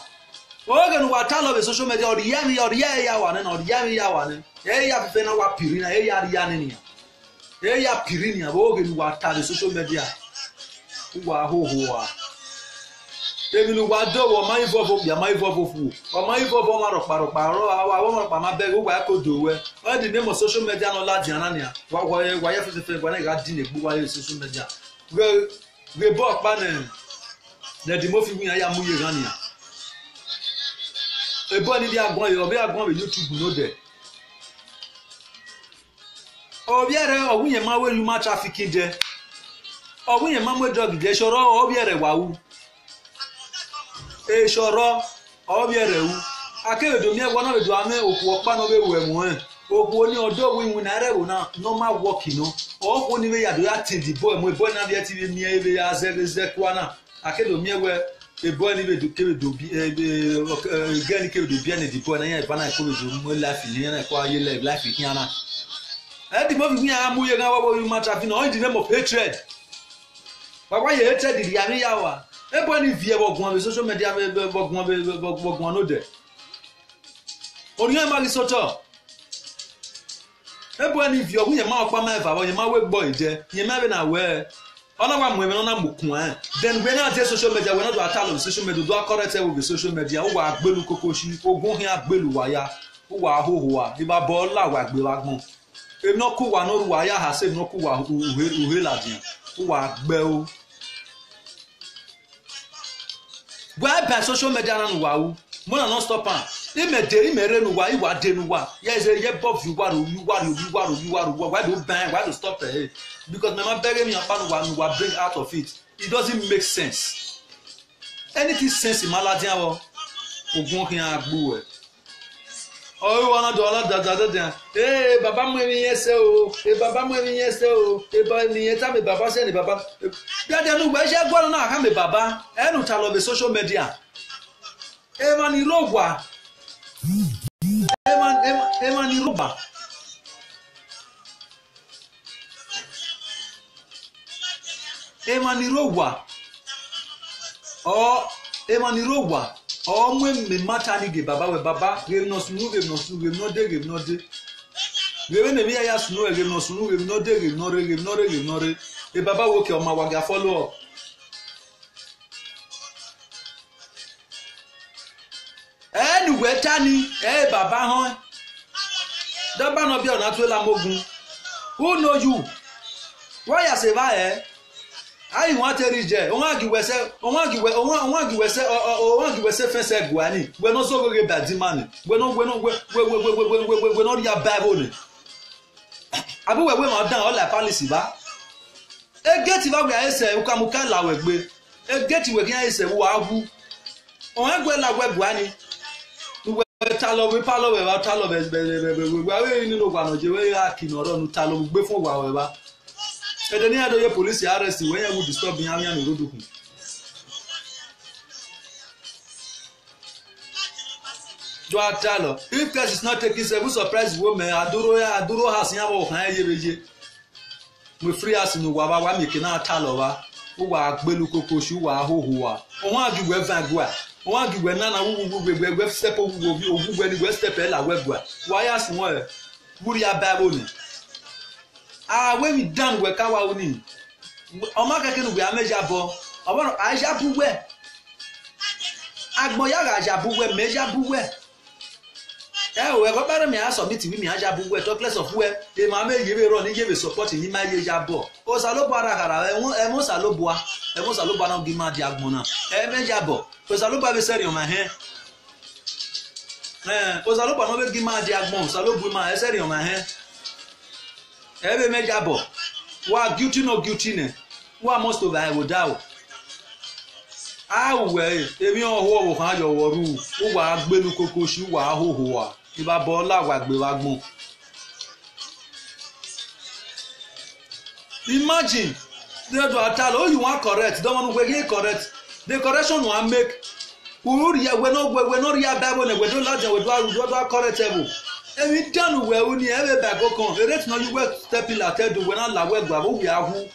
Ogen wa tell of social media or the yami one or the yami one. Eya fena wa pirina, eya yanini. Eya pirinia, ogen wa tell social media. Wa ho. Even wa do wa my vovo ya my vovo fu. Or my vovo marok wa ma beg wa ko do we. All the name of social media no la dianania. Wa ya fe when I got din egbu wa social media. We bought banner. The Demofi win I am Muyania. A boy in the Agua, you'll be going with YouTube, no day. Oh, yeah, or we a man where you match trafficking there. Or we a man with drug, they shore or be a wow. A shore or be a rew. I can't do me one of the Dame or walk pan away where Ogoni odo we winare una normal work you know or oni we ya do that the boy mo boy na be TV mi e be azeze kwana akedo mi we e boy ni be do ke do bi gani ke do bi na the boy na ya ba na ko do mo life ni na ko aye life kiana e di mo fi ya mu ye ga wa you matter fi no in the name of hatred baba ye hatred di ya mi ya wa e boy ni vie bogun be social media be bogun no de oni e ma li soto Everyone if you are ma okpa ma eva you ma we boy je you ma be na we ona wa mu na mukun then we na social media we na do attack on social media do correct with social media wo wa gbelu kokoshi ogun hin agbelu wa ya wo wa hohoa bi ba bo la wa gbe wa gbon e no ku wa no ru wa ya ha se no ku wa uhe la dia wo wa gbe o wa ba social media na no wa u mo na no stop am imere nu wa iwa de nu wa yes ye bob you why do ban why do stop it because mama beg me and wa bring out of it doesn't make sense anything sense in maladian wo ogun kin agbo e o wa na do la da baba mo mi yese o baba mo mi yese o ba ni eta me baba se ni baba ya de nu gba se gbo na ha me baba e nu ta lo be social media man irogwa Eman iroba. Eman irowa. Oh, eman irowa. Oh, when me matani ge baba we baba give no sunu give no de. Give me ya sunu give no de. E baba wo ke o ma wa ga follow up. Anyway, Tani, Baba hon. Daba no be on atwela mogun. Who know you? Why you say va I want to reach there. Onwa giwe se fense guani. We no so go get bad man. We no ya Bible. Abu we ma dan all like policy ba. E get ba we ese ukamuka la we gbe. E get we kian ese wo agu. Onwa gbe la we guani. Talo we we we nínú gba no je we akino ro nu talo gbe fún wa we ba E de ni ado ye police arrest when you would disturb me anya no road ku. Do atalo. If case is not taking se, we surprise woman aduro has yan wo kan ye beje. We free as no wa wa make na atalo wa. Wo wa agbelu kokoshu wa hoho wa. Ohun agugwe vangwa. Ohun agugwe na we step ogugwe ni we step la wegwa. Wa ya sun wo. Wuri ababo ni. When we done we ka wa oni. O ma keke nu we ameja bo. Obo aja buwe. Agbon ya aja buwe meja buwe. We go bare me submit we me aja buwe talkless of we. E ma me yebe ro ni give support ni ma ye ja bo. O salobo ara kara e mo salobo na gi ma di agbon na. E meja bo. O salobo be seri o ma he. O salobo no be gi ma di agbon, salobo ma e seri o ma he. Ebe meja bo. Wa guilty no guilty ne. Wa must over I will die. We emi owo wo kan ayo woru. O wa agbelu kokoshi wa hoho wa. Iba bo la wa gbe wa gbon. Imagine they do atalo you want correct, don't want to get correct. The correction one make we no ria bible ne we do la we do correctable. Emi danu we oni ebe ba go kan erate no you we step in la tedu we na la we gba bo wi ahu.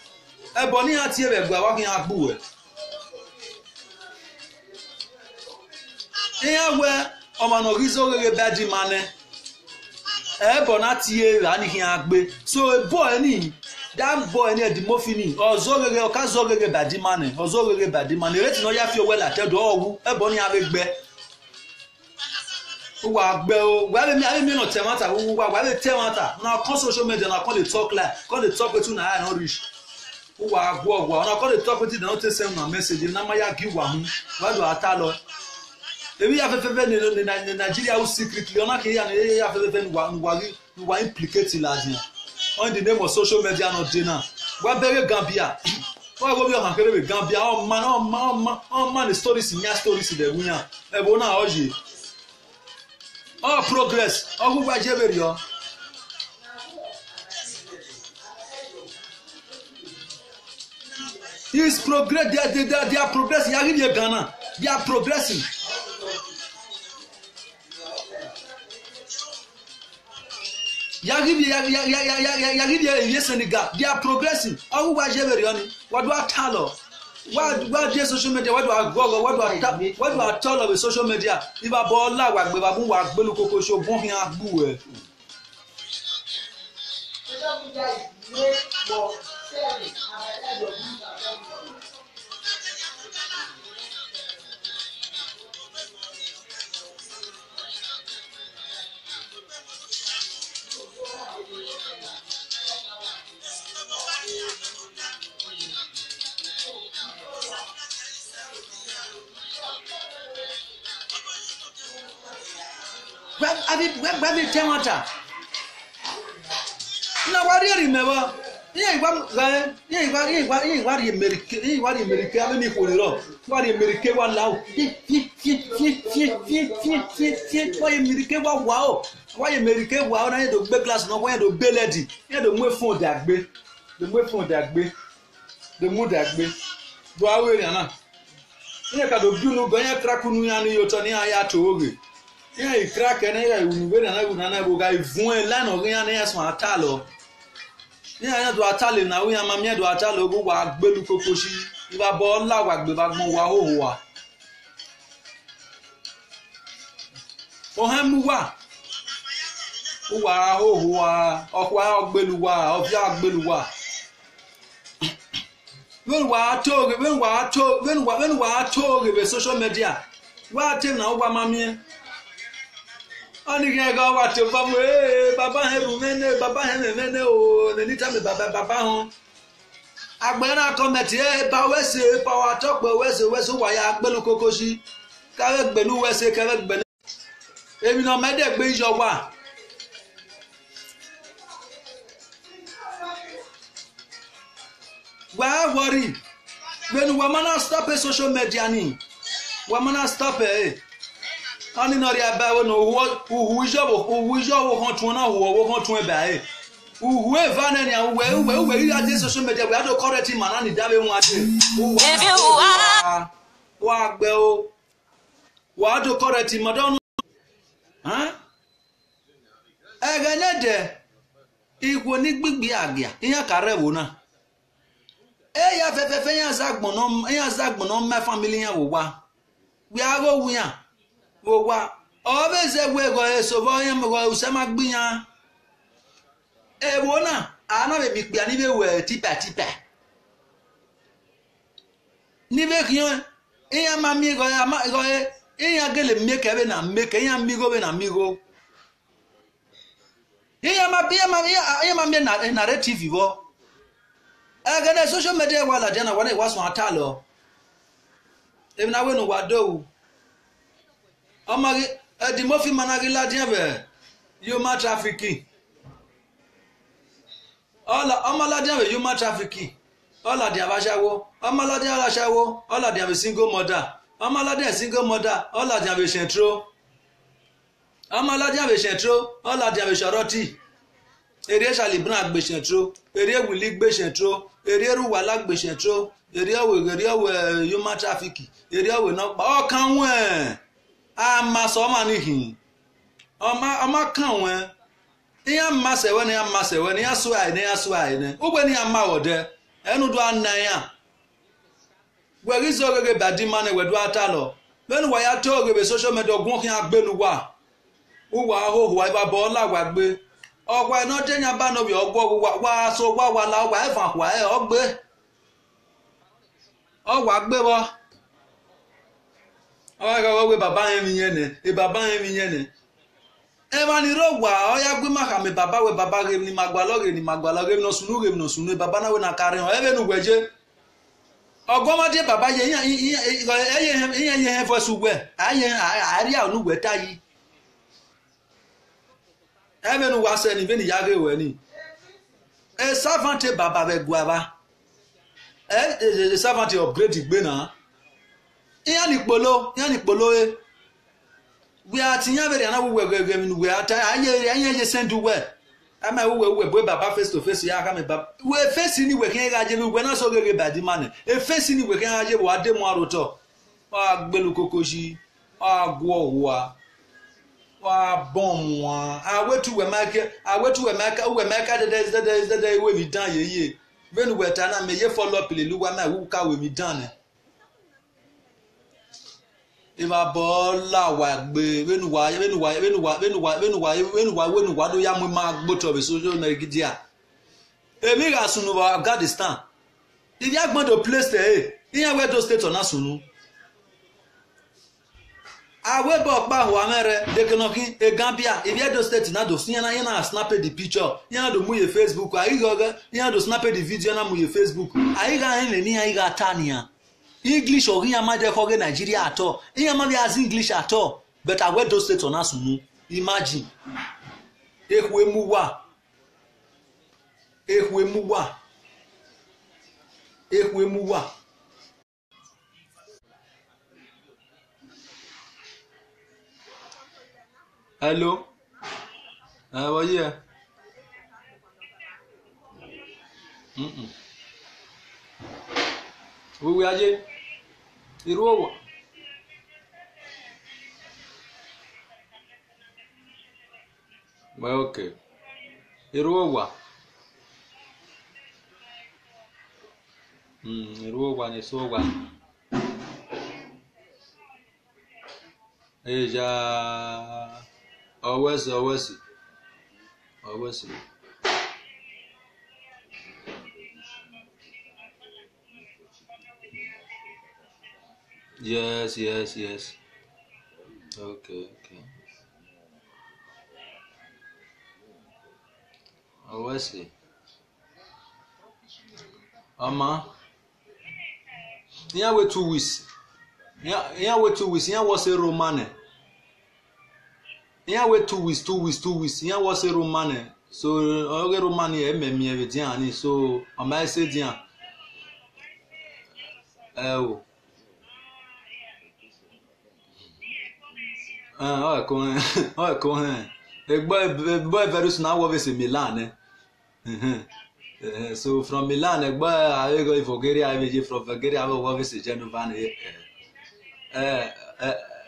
Ebo ni ati ebe gba wa kin agbu we. Iya we ọmọ no rizo rere badi mane ebo na tie ra ni kin agbe so boy ni that boy ni the mofini ozo rere o ka zo rere badi mane ozo rere badi mane rate no ya fi owe la tedo owu ebo ni abegbe wa gbe o wa be mi no temata wa be temata na kon social media na kon dey talk like kon dey talk wetin na I no reach wa gbo na kon dey talk wetin na no take send na message na ma ya give wa hu wa do atalo. Ebi ya fefe ni Nigeria who secretly ona ke ya fefe ni wa implicate lazim on the name of social media no dey now wa bere Gambia wa go bi o kan kere be Gambia o man stories de wunya e bo na oje all progress o hu wa je beri o is progress they are progressing ya give Ghana they are progressing. Yagidi Senegal, they are progressing. How was Jeberioni? What do I tell? What do social media? What do I go? What do I tell of social media? If I ball la wa gbe ba mu wa gbe lu koko so bon hin agbu e. Where temata? Na wari remember. America me for lo. Wari America wa lao. Why America wa wow. Why America wa na do gbe class no wa do be lady. E do mu phone dagbe. Do mu phone dagbe. Do mu dagbe. Do awere na. Ye ka do biunu go ya krakunu ya ni yo to ni aya to oge. Ye crack na ya unu na bo ga ivun la no rin na ya so atalo. Ya do atale na wi ama mi do atalo go wa gbelu kokoshi iba bo la wa gbe ba gbon wa hoho wa. O hamu wa. O wa hoho wa, okwa ogbelu wa, ofia ogbelu wa. When we talk with social media, what tell now wa mami. Oni ke ga wa te fa mo baba heru mene o ni time baba hon. Agbera comment ba wese pa wa talk wese wa ya gbelu kokoshi. Ka we gbelu wese ka we gbelu. Emi no me de gbe ijo wa. Why worry? When woman stop a social media ni, woman stop it. Ani no ri aba wo no who is your control na wo control ba e. Uwe vaneni uwe ya de social media we do correct man and dawe won ade. Wa gbe o. Wa do correct man don. Egenede igwo ni gbigbi agia. Iyan kare wo na. Ya fefefe yan zagbon no me family yan wo wa. We are go wi yan. Wo wa. Obeze we go eso bo yan go usema gbiyan. Wona ana be mi pe ani be we tipa ni be kiyan eyan ma mi go ya ma go eyan gele make be na make eyan mi go be na mi go eyan ma me na narrative bo agade social media wala jana wona waso atalo even na we no wado o ma di mo fi managila dia be human trafficking. All Amaladian with human trafficking. All of the Abashawo, Amaladian Lashawo, all of them with single mother. Amaladian single mother, all of them with Shentro. Amaladian with Shentro, all of them with Sharoti. Area Shalibran Beshentro, area will leak Beshentro, area Walak Beshentro, area with human trafficking, area will not all come when I'm Masomanihin. Ama come when. Iya masewe ne amasewe ne asua ne ugbe ne amawode enu do anan ya gweri zo gege badima ne wedu atalo benu wa ya to gebe social media ogun kin agbelu wa uwa hoho wa iba bola wa gbe ogwa eno tenya ba no bi ogwo wa so wa la wa efa wa ogbe ogwa gbe bo oga we baba yen mi yen ne baba yen mi yen ne Evani rogwa oya gbe maka me baba we baba ge ni magwaloge no sunu baba na we na kare ho ebe nu gweje ogomade baba ye ye fo sugwe aye ari a nu gweta yi ebe nu wase ni beni yage we ni e servant baba be guaba e servant upgrade igbe na yan ni polo e we are tinya very na we ata anye je send we ama we boy baba face to face ya ka me baba we face ni we kin ga je we na so gege badi man e face ni we kin ga je wa de mu aroto wa gbelu kokoshi wa gwo wa bom wa awetu we make de we mi dan ye venu we ta na me ye follow up le luwa na wu ka we mi dan Iba bola wa gbe wenu wa do ya mu ma gboto be social media emi ga sunu wa Afghanistan if ya gbon do place there iyan we do state na sunu awe bo pa ho amere de kenokin e Gambia if ya do state na do sun na snap the picture yan do mu ye Facebook ayi goga yan do snap the video na mu ye Facebook ayi ga hin le ni ayi ga tania English or Yamade for Nigeria at all. Yamade has English at all. But I went to state on us. Imagine. Ekwemuwa. Hello. How are you? Who are you? Irowa. Well, okay. Irowa. Irowa ni sowa. Eja. Always. Yes. Okay. Always. Ama. Yeah, wait 2 weeks. Yeah, wait 2 weeks. Yeah, was a Romane. Yeah, wait 2 weeks. 2 weeks. Yeah, was a Romane. So, okay, Romane, me everything. So, I might say, yeah. Oh. Come on. E boy very soon now we say Milan. So from Milan, I go for Bulgaria. I will from Bulgaria. I will visit Genova.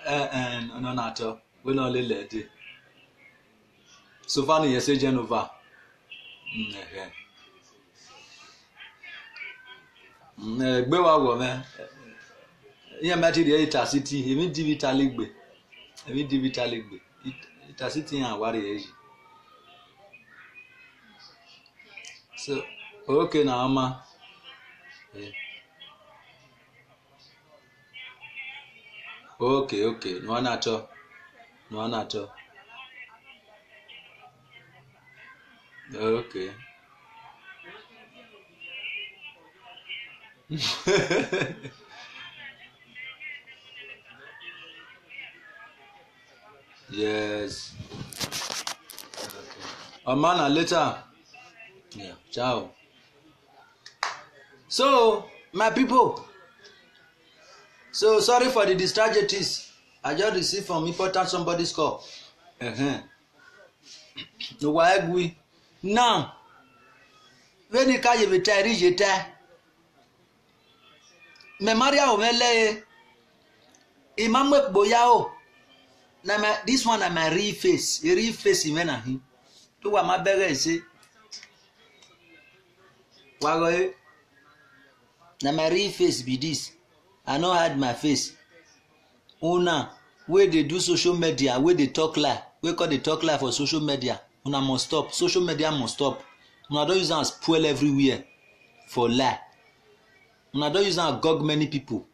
No, not all. We no late. So funny, you say Genova. Gbewa wo me. Yeah, material Itacity. Even digital league. Even digital league. Itacity and worry. So okay now, ma. Okay. No one at all. Okay. Yes. Okay. Man, later. Yeah. Ciao. So, my people. So sorry for the distractions. I just received from important somebody's call. No why we now. When you can't even tell you that. Memoria omele. Imamwe boyao. This one is my real face. A real face even a him. To what my beggar say. Wagoy. Na my real face be this. I no hide my face. Una where they do social media, where they talk lie, we call they talk lie for social media. Una must stop. Social media must stop. Una don't use them as spoil everywhere for lie. Una don't use them as gog many people.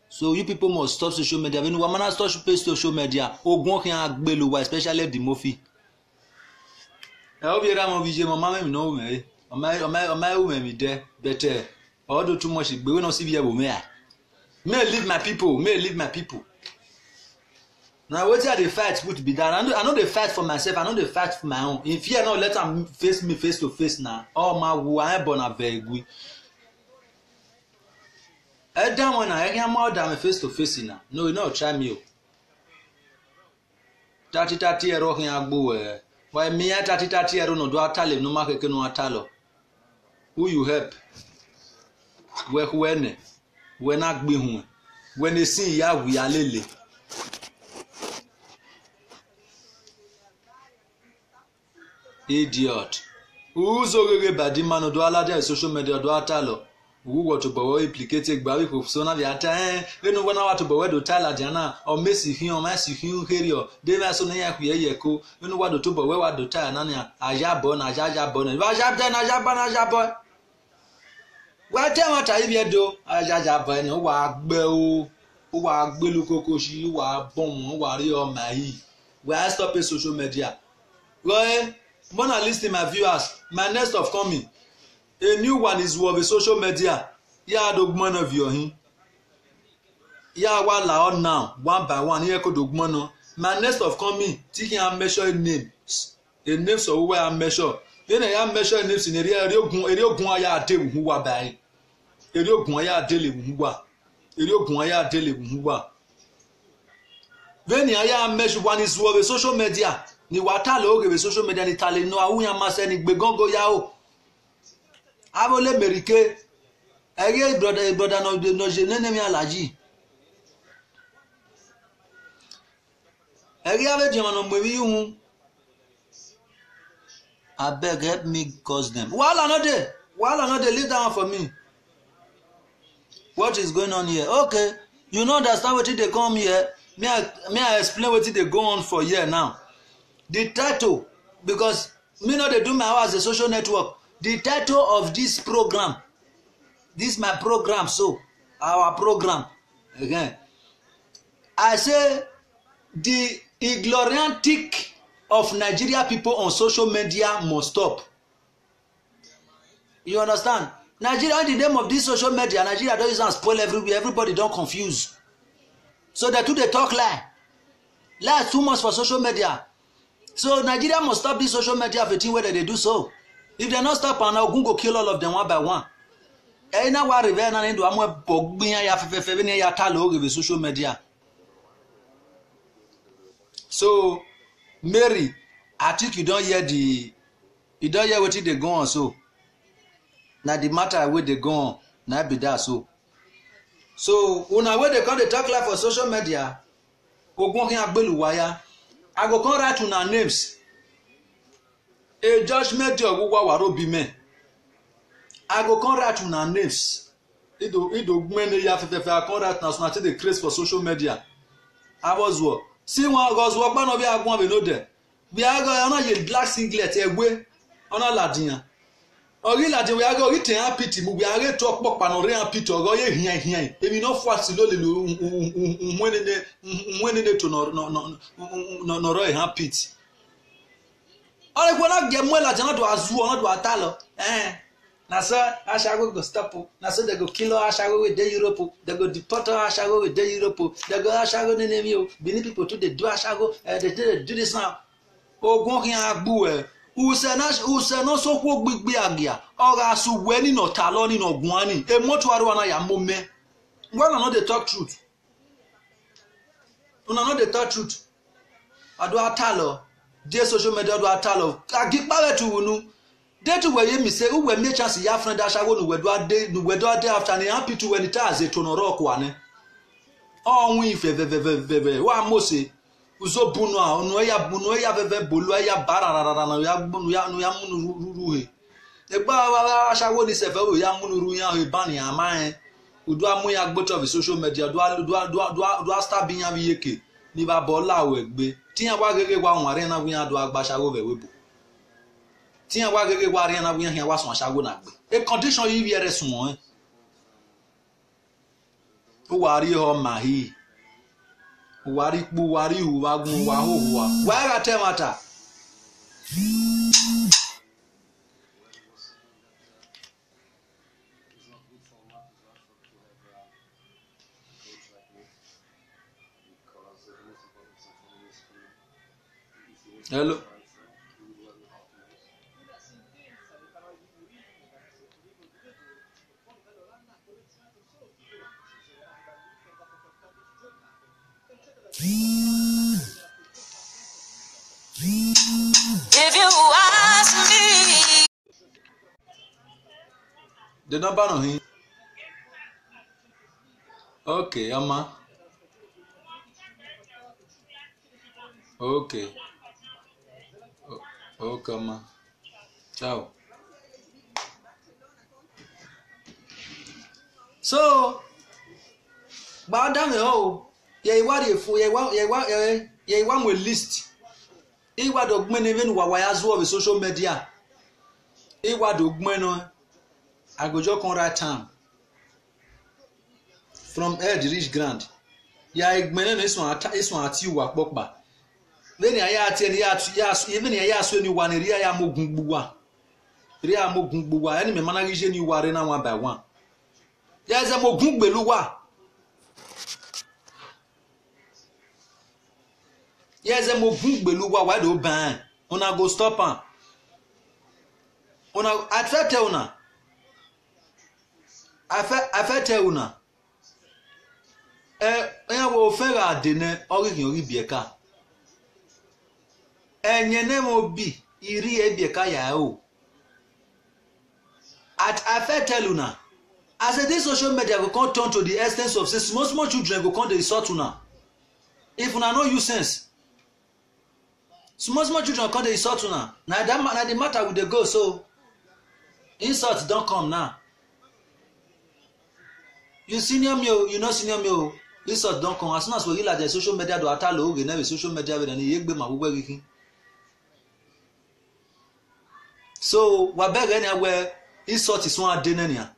So you people must stop social media. When woman stop social media, ogun can agbeluwa, especially the Mofi. I hope you don't video. Mama me know me. My woman me there better. All do too much. But we not see via woman. May leave my people. Now what are the fights would be done? I know the fight for myself. I know the fight for my own. If you not let them face me face to face now, oh my I born a very good. I don't want I can more than face to face now. No, you know try me. 30 year old agbo. Why me 30 year old no do atale no market no atalo. Who you help? When agbe hu. When they see ya we alele. Idiot. Uzo gege badi mano do alade social media do atalo. Who want to be implicated by people so na via time we no want to be do tala diana or messi hin herio de na so na ya ku ye ko we no want to be we wa do tala na na ajabo na ajabo na ajabo wa te wa ta ibi edo ajabo ni wa gbe o wa gbe lu kokoshi wa bon wa ri o ma yi we stop social media go Mona listen my viewers my next of coming. A new one is with social media. Yeah, dogman of your him. Yeah, one loud now, one by one. Here could dogman. My next of coming, taking a measure names. A name so where I measure. Then I am measuring names in area. Erio Guaya de Hua by. Erio Guaya daily Hua. Erio Guaya daily Hua. Then I am measure one is with social media. Ni watalo with social media. Ni tali no auya maseni begongo yao. Avole merike ege brother no jenene mi alaji ege ave jema no mwewi hu abeg help me cause them wala no dey leave that one for me. What is going on here? Okay, you know understand wetin dey come here. Me I explain wetin dey go on for here now. The title, because me no dey do my house as a social network. The title of this program, this my program, so our program again. I say the ignorantic of Nigeria people on social media must stop. You understand? Nigeria, in the name of this social media, Nigeria don't use and spoil everywhere. Everybody don't confuse. So they too they talk lie. Lie too much for social media. So Nigeria must stop this social media of a thing where they do so. If they not stop and Ogun go kill all of them one by one. Now what revenge and do amwe bogbiya ya fefefe ni ya talo with social media. So Mary, I think you don't hear the You don't hear what they go on so. Now the matter where they go on, now be that so. So una where they come they talk live for social media, ogun hin agbelu waya. I go come write una names. A judgment of Uwa Warobi men. I go come write una names. Ido many ya fefe I come write now so na the craze for social media. I was what? See one goes work man obi agbon we no there. We are go na ye black singlet egwe. Ona ladiyan. Ori ladin we are go ri ten happy mu we are talk pop na ri happy to go ye hian. Emi no fast lo le unwene to no ro happy. All gonna get more like not to azu or not to atalo. Na so Ashago go stop. Na so they go kill Ashago with the Europe. They go deport Ashago with the Europe. They go Ashago the name you. Many people to the do Ashago. They do this now. Oh, go here agbu. Who say no so ko gbigbe agia. Oga su weni no taloni no guani. E moto aru na ya mome. When not they talk truth. Una not they talk truth. Adu atalo. Dear social media do atalo. Agipare tu unu. Dey to where me say who we make chance ya friend Ashago no wedo ade after na happy to when it has a to no rock wane. Oh wi fe wa mose uzo bunu a onu ya veve bolu ya bararara na ya bunu ya munu ruruhe. Egba Ashago ni se fe o ya munu ru yan e ban ya man. Udu amu ya gboto of social media do start bin ya yeke ni ba bola o egbe. Tiyan wa gege wa nware na wi adu agba Ashago ve webo. Tiyan wa gege wa re na wi yan wa sun Ashago na gbe. E condition yi wi ere sun won. O wa ri ho mahi. O wa ri pu wa ri hu wa gun wa ho wa. Wa ga te mata. Hello. If you ask me, the number no him. Okay, Ama. Okay. Okay, Ama. Ciao. So, bada me ho. Ye wari fu ye wa we list. Iwa do gmen even wa ya zo of social media. Iwa do gmen no agojo kon right time. From head reach grand. Ya gmen no iswan ati wa pokpa. Then ya ati ya even ya so ni wa ni ria ya mogun gbuwa. Ria mogun gbuwa eni me manage ni ware na one by one. Ya ze mogun gbelu wa. Yes, a mogun beluwa why do ban. Una go stop am. Una I try tell una. I tell una. Wo fera dene origin ori bieka. Enyene mo bi iri e bieka ya o. I tell una. I said this social media will come turn to the essence of say small children go come dey insult una. If una no use sense. Small children come dey insult una. Na the matter with the go so insult don't come now. You senior me o, you no senior me o. Insult don't come as soon as we realize the social media do atalo oge na be social media we na yegbe ma gbogbo gikin. So wa beg anywhere insult is one adenenia.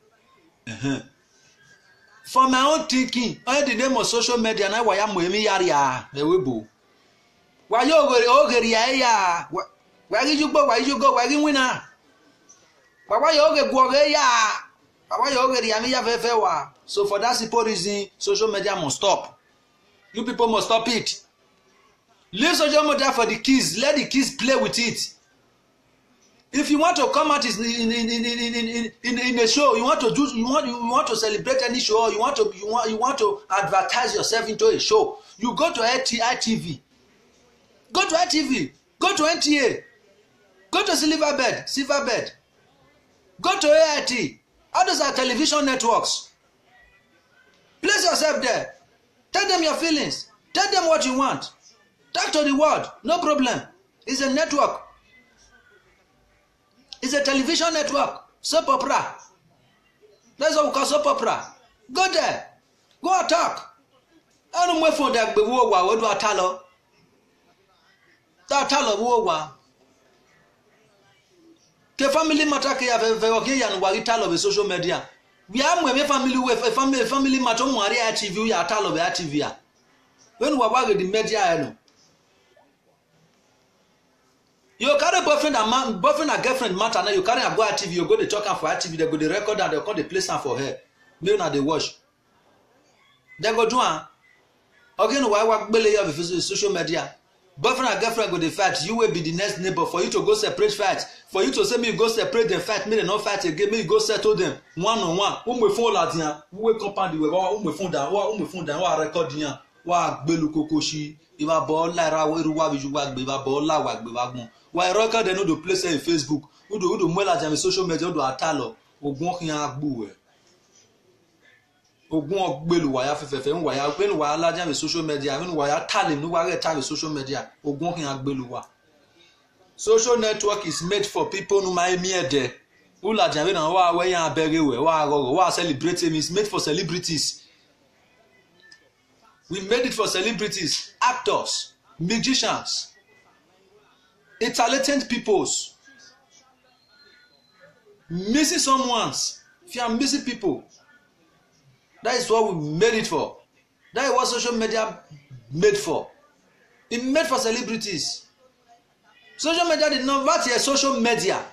For my own thinking, all the name of social media na wa ya mo emi yari a ewebo. Why you go ya? Where did you go? Where you go? Where you win? Why you go ya? Why you go ya? So for that simple reason, social media must stop. You people must stop it. Leave social media for the kids. Let the kids play with it. If you want to come out in a show, you want to celebrate any show, you want to advertise yourself into a show. You go to ITV. Go to ITV, go to NTA, Go to Silverbed. Go to AIT. All those are television networks. Place yourself there. Tell them your feelings. Tell them what you want. Talk to the world. No problem. It's a network. It's a television network. Soap opera. That's what we call soap opera. Go there. Go and talk. I don't wait for that. What do I tell her? That tell her what? The family matter ke ya ve ya no wa tell her social media. We are family matter mo ari TV ya tell her TV ya. When we work with the media no. You carry boyfriend and girlfriend matter now. You carry a go at TV, you go to talk for TV, they go to record and they call the place for her. Maybe now they watch. They go do one. Again, why work belly of social media? Boyfriend and girlfriend go to fight. You will be the next neighbor for you to go separate fight. For you to say me you go separate them fight, me they not fight again. Me you go settle them one on one. We phone Latina. We compound the way. We phone down. We phone down. We record here. We belu kokoshi. Iba ball la ra we ruwa biju wa gbe. Iba ball la wa gbe wa gbon. Why record they know the place in Facebook? Who do mwela jam social media do atalo? Ogun kin agbu e. Ogun ogbelu wa ya fefefe n wa ya pe nu wa la jam social media, n wa ya tale nu wa re tale social media. Ogun kin agbelu wa. Social network is made for people who my miede. Who la jam na wa we yan abere we, wa gogo, wa celebrate is made for celebrities. We made it for celebrities, actors, musicians. Talented peoples. Missing someone's. If you are missing people, that is what we made it for. That is what social media made for. It made for celebrities. Social media did not what is social media.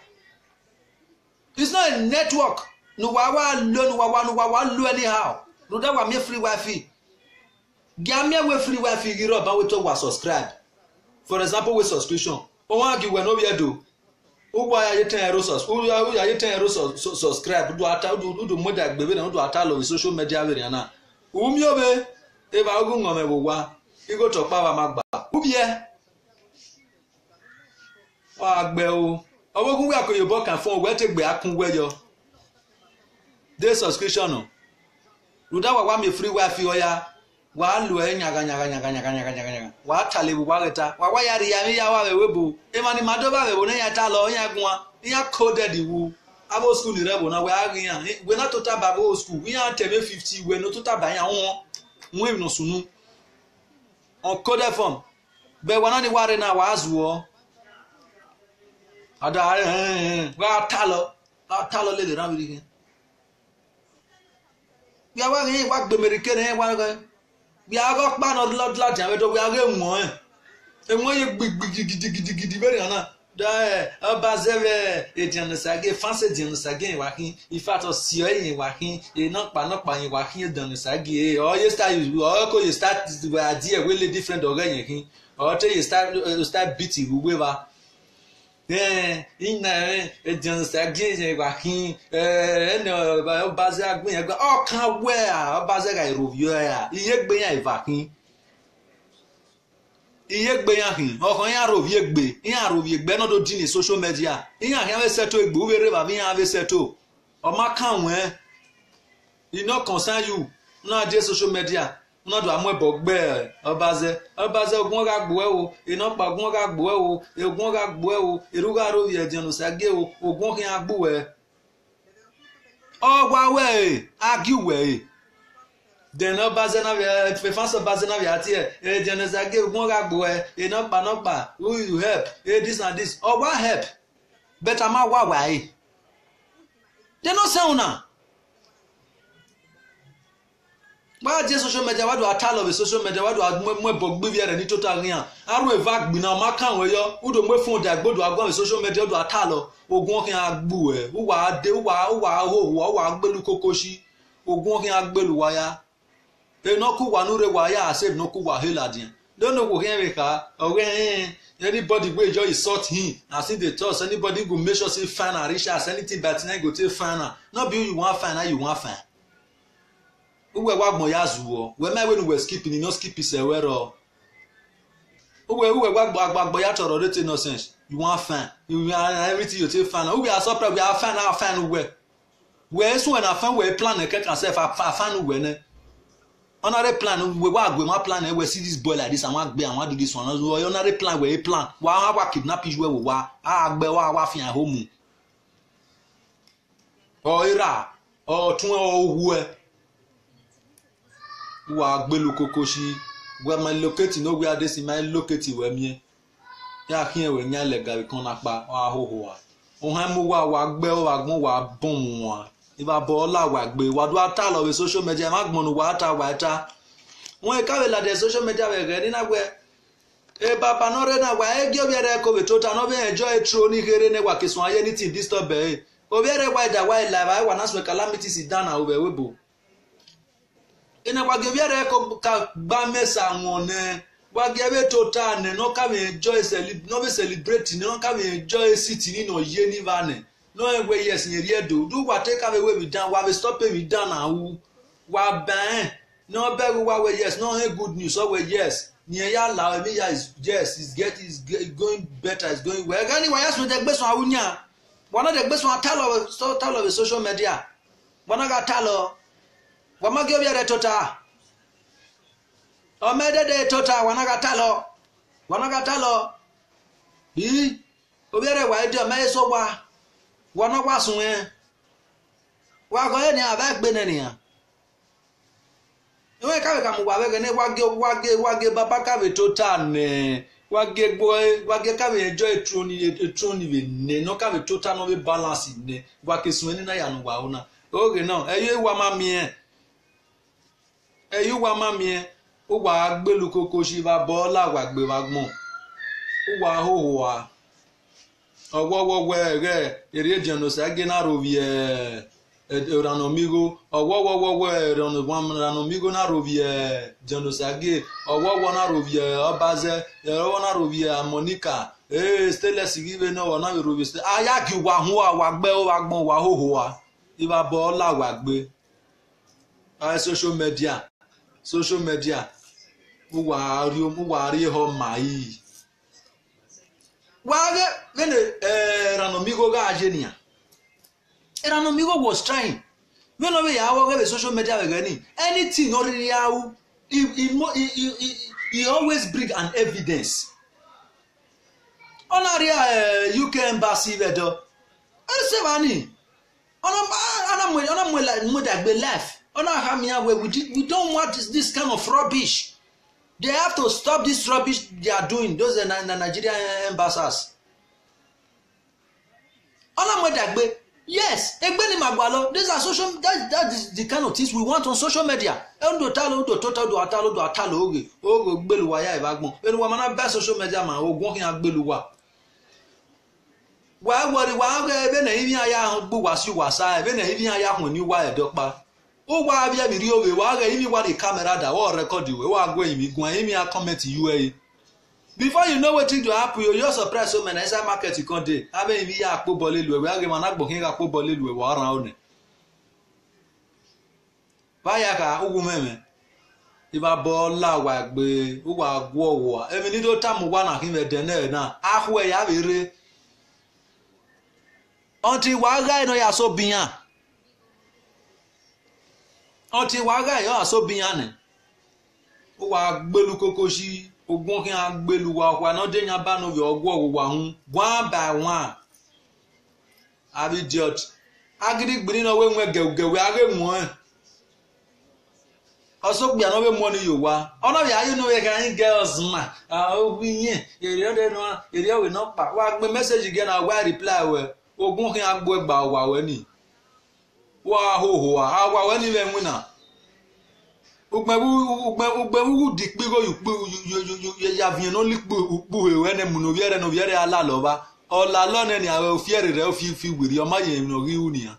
It's not a network. No wa anyhow. No that wa me free Wi-Fi. Gamia we free Wi-Fi giro ba we to wa subscribe. For example, with subscription. One give when we do. Who buy you 10 euros? Who you 10 euros subscribe? Do more that baby and do atalo with social media very na. Whom you be? If I go on me wa, you go to power magba. Who be? Wa gbe o. Owo we akoyo bo kan phone we take gbe akun we yo. Day subscription no. Do that wa me free Wi-Fi oya. Wa lu nyaga wa tale bu bageta wa yari ya mi ya wa webu e mani madoba we bona ya talo ya gunwa ya coded wu abo school re bona we agyan we na total babo school we ya teme 50 we no total ba ya won no sunu on coded form be wana ni ware na wa azuo ada wa talo le ran bi kin ya wa yin wa gbe american wa go we are got ban of lot and we are going one. And when you big very honor, the Bazere, a Janusage, fancy Janusage, walking, if I was seeing walking, a not by walking Janusage, or you start the idea really different organic, or till you start beating whoever. In a Janusage, walking, and Bazar, oh, can't wear a Bazar review. Yek be ya vakin. Yek be ya hin. O kan ya rovie gbe. Yan rovie gbe no do din social media. Yan kan we settle egbe we re ba yan we settle. O ma kan wen. E no concern you. No dey social media. No do amebo gbe obaze ogun ga gbo e o. E no pa ogun ga gbo e o. Egun ga gbo e o. Eru ga rovie Janusage o. Ogun kin agbo e. O wa we, argue we. Then no bazena we fancy bazena we at here. Janusage ogun ga gbo e no pa who you help this and this or what help better ma wa why they no say una ba je social media wa do atalo be social media wa do mo bogbe bi re ni total rian aru eva gbi na ma kan we yo udo mo phone da gbodo agbo be social media do atalo ogun kin agbu e wa de wa gbelu kokoshi ogun kin agbelu wa ya e no ku wa nu re wa ya save no ku wa heladin don't know go here ka okay anybody wey just insult him as he dey talk anybody go make sure say fine and rich as anything but na go take fine no be you wan fine na you wan fine uwe wa gbon ya zuwo we me we no we skip ni no skip is ewero uwe wa gbagbo ya toro rete nonsense you want fan. You want everything you take fan. We are surprised we are fan our fan where so when I fan we plan e can say fan we ne. Another plan we plan we see this boy like this and want be and want do this one. Another plan we plan. Wa kidnap you we wa agbe wa fi an home. O ira o tun o wu e. Wa gbe lu kokoshi we my locate no we are this my locate we mi. Ya kian we nya lega we kon apa wa hoho wa. O han mu wa gbe wa gbon wa bon wa. Iba bola wa gbe wa do ata lo we social media ma gbon wa ata wa ata. Won ka we la de social media we re ni na gbe. E baba no re na wa e gi obi re ko we total no be enjoy tro ni here ne wa kesun aye ni tin disturb e. Obi re wa da wa live I wa na so calamity sit down na we webo. Ina wa gi obi re ko ka gba mesa won ne wa gi we total ne no ka we enjoy celebrate no ka we enjoy city ni no ye ni va ne. No way yes in here do what take away we down why we stop we down now wa ban no be we wa yes no good news so we yes near ya la me ya is yes is going better is going well anyway yes we dey gbe so awunya one dey gbe so talo social media one ga talo wa ma ge obi re total o me de total one ga talo bi obi re wa de me so wa wana wasun wa go ni aba gbe ne niyan we ka mu wa be ne wage baba ka be total ne wage boy wage ka be enjoy troni we ne no ka be total no be balance ne wa ke sun ni na ya no wa una oge no eyu wa mami o wa gbelu koko shi ba bola wa gbe wa gbon o wa ho wa owowo re ere jeno sa gena rovie ranomigo owowo ranomigo na rovie jeno sa ge owowo na rovie obaze owowo na rovie monica stainless give no na rovie aya ki wa hu wa gbe o wa gbon wa hoho wa iba bo la wa gbe social media mu wa ri ho mai wage when Ranomigo ga agenia Ranomigo was trying when we are social media again anything already how he always bring an evidence on area UK embassy vedo ansevani we don't want this kind of rubbish. They have to stop this rubbish they are doing. Those are Nigerian ambassadors. Yes, these are social. That is the kind of things we want on social media. Social media man. Why worry? Why even if I am was you was I even if I am when you were a doctor. Oh, why have you video? Why are you want a camera that will record you? We are going to comment to you. Before you know what to happen, you're surprised so many inside market you can't do. I mean, we are poor bolly, we are going to booking a poor bolly, we were around it. Bayaka, woman. If I ball la wag be, who are war. Every little time one of him at dinner now. Halfway, have it. Until Waga no ya so bien. Until Waga ya so bien. Wa gbelu kokoshi ogun kin agbelu wa no de nya ba no yo ogwo wa hun one by one. Abi idiot. Agidi gbiri no we nwe gegewe age mu e. Oso gbe no we mo ni yo wa. Ono ya you know we kan girls ma. Ogun yin ere de no ere we no pa. Wa gbe message again na wa reply we. Ogun kin agbo egba wa we ni. Wa ho wa we ni we nwuna. Ugbewu dikpigo ya vien no likpo ukpu we ne mu no viere ala loba ola lo ne ni awe fiere re fi wiri o ma ye no ri uni ya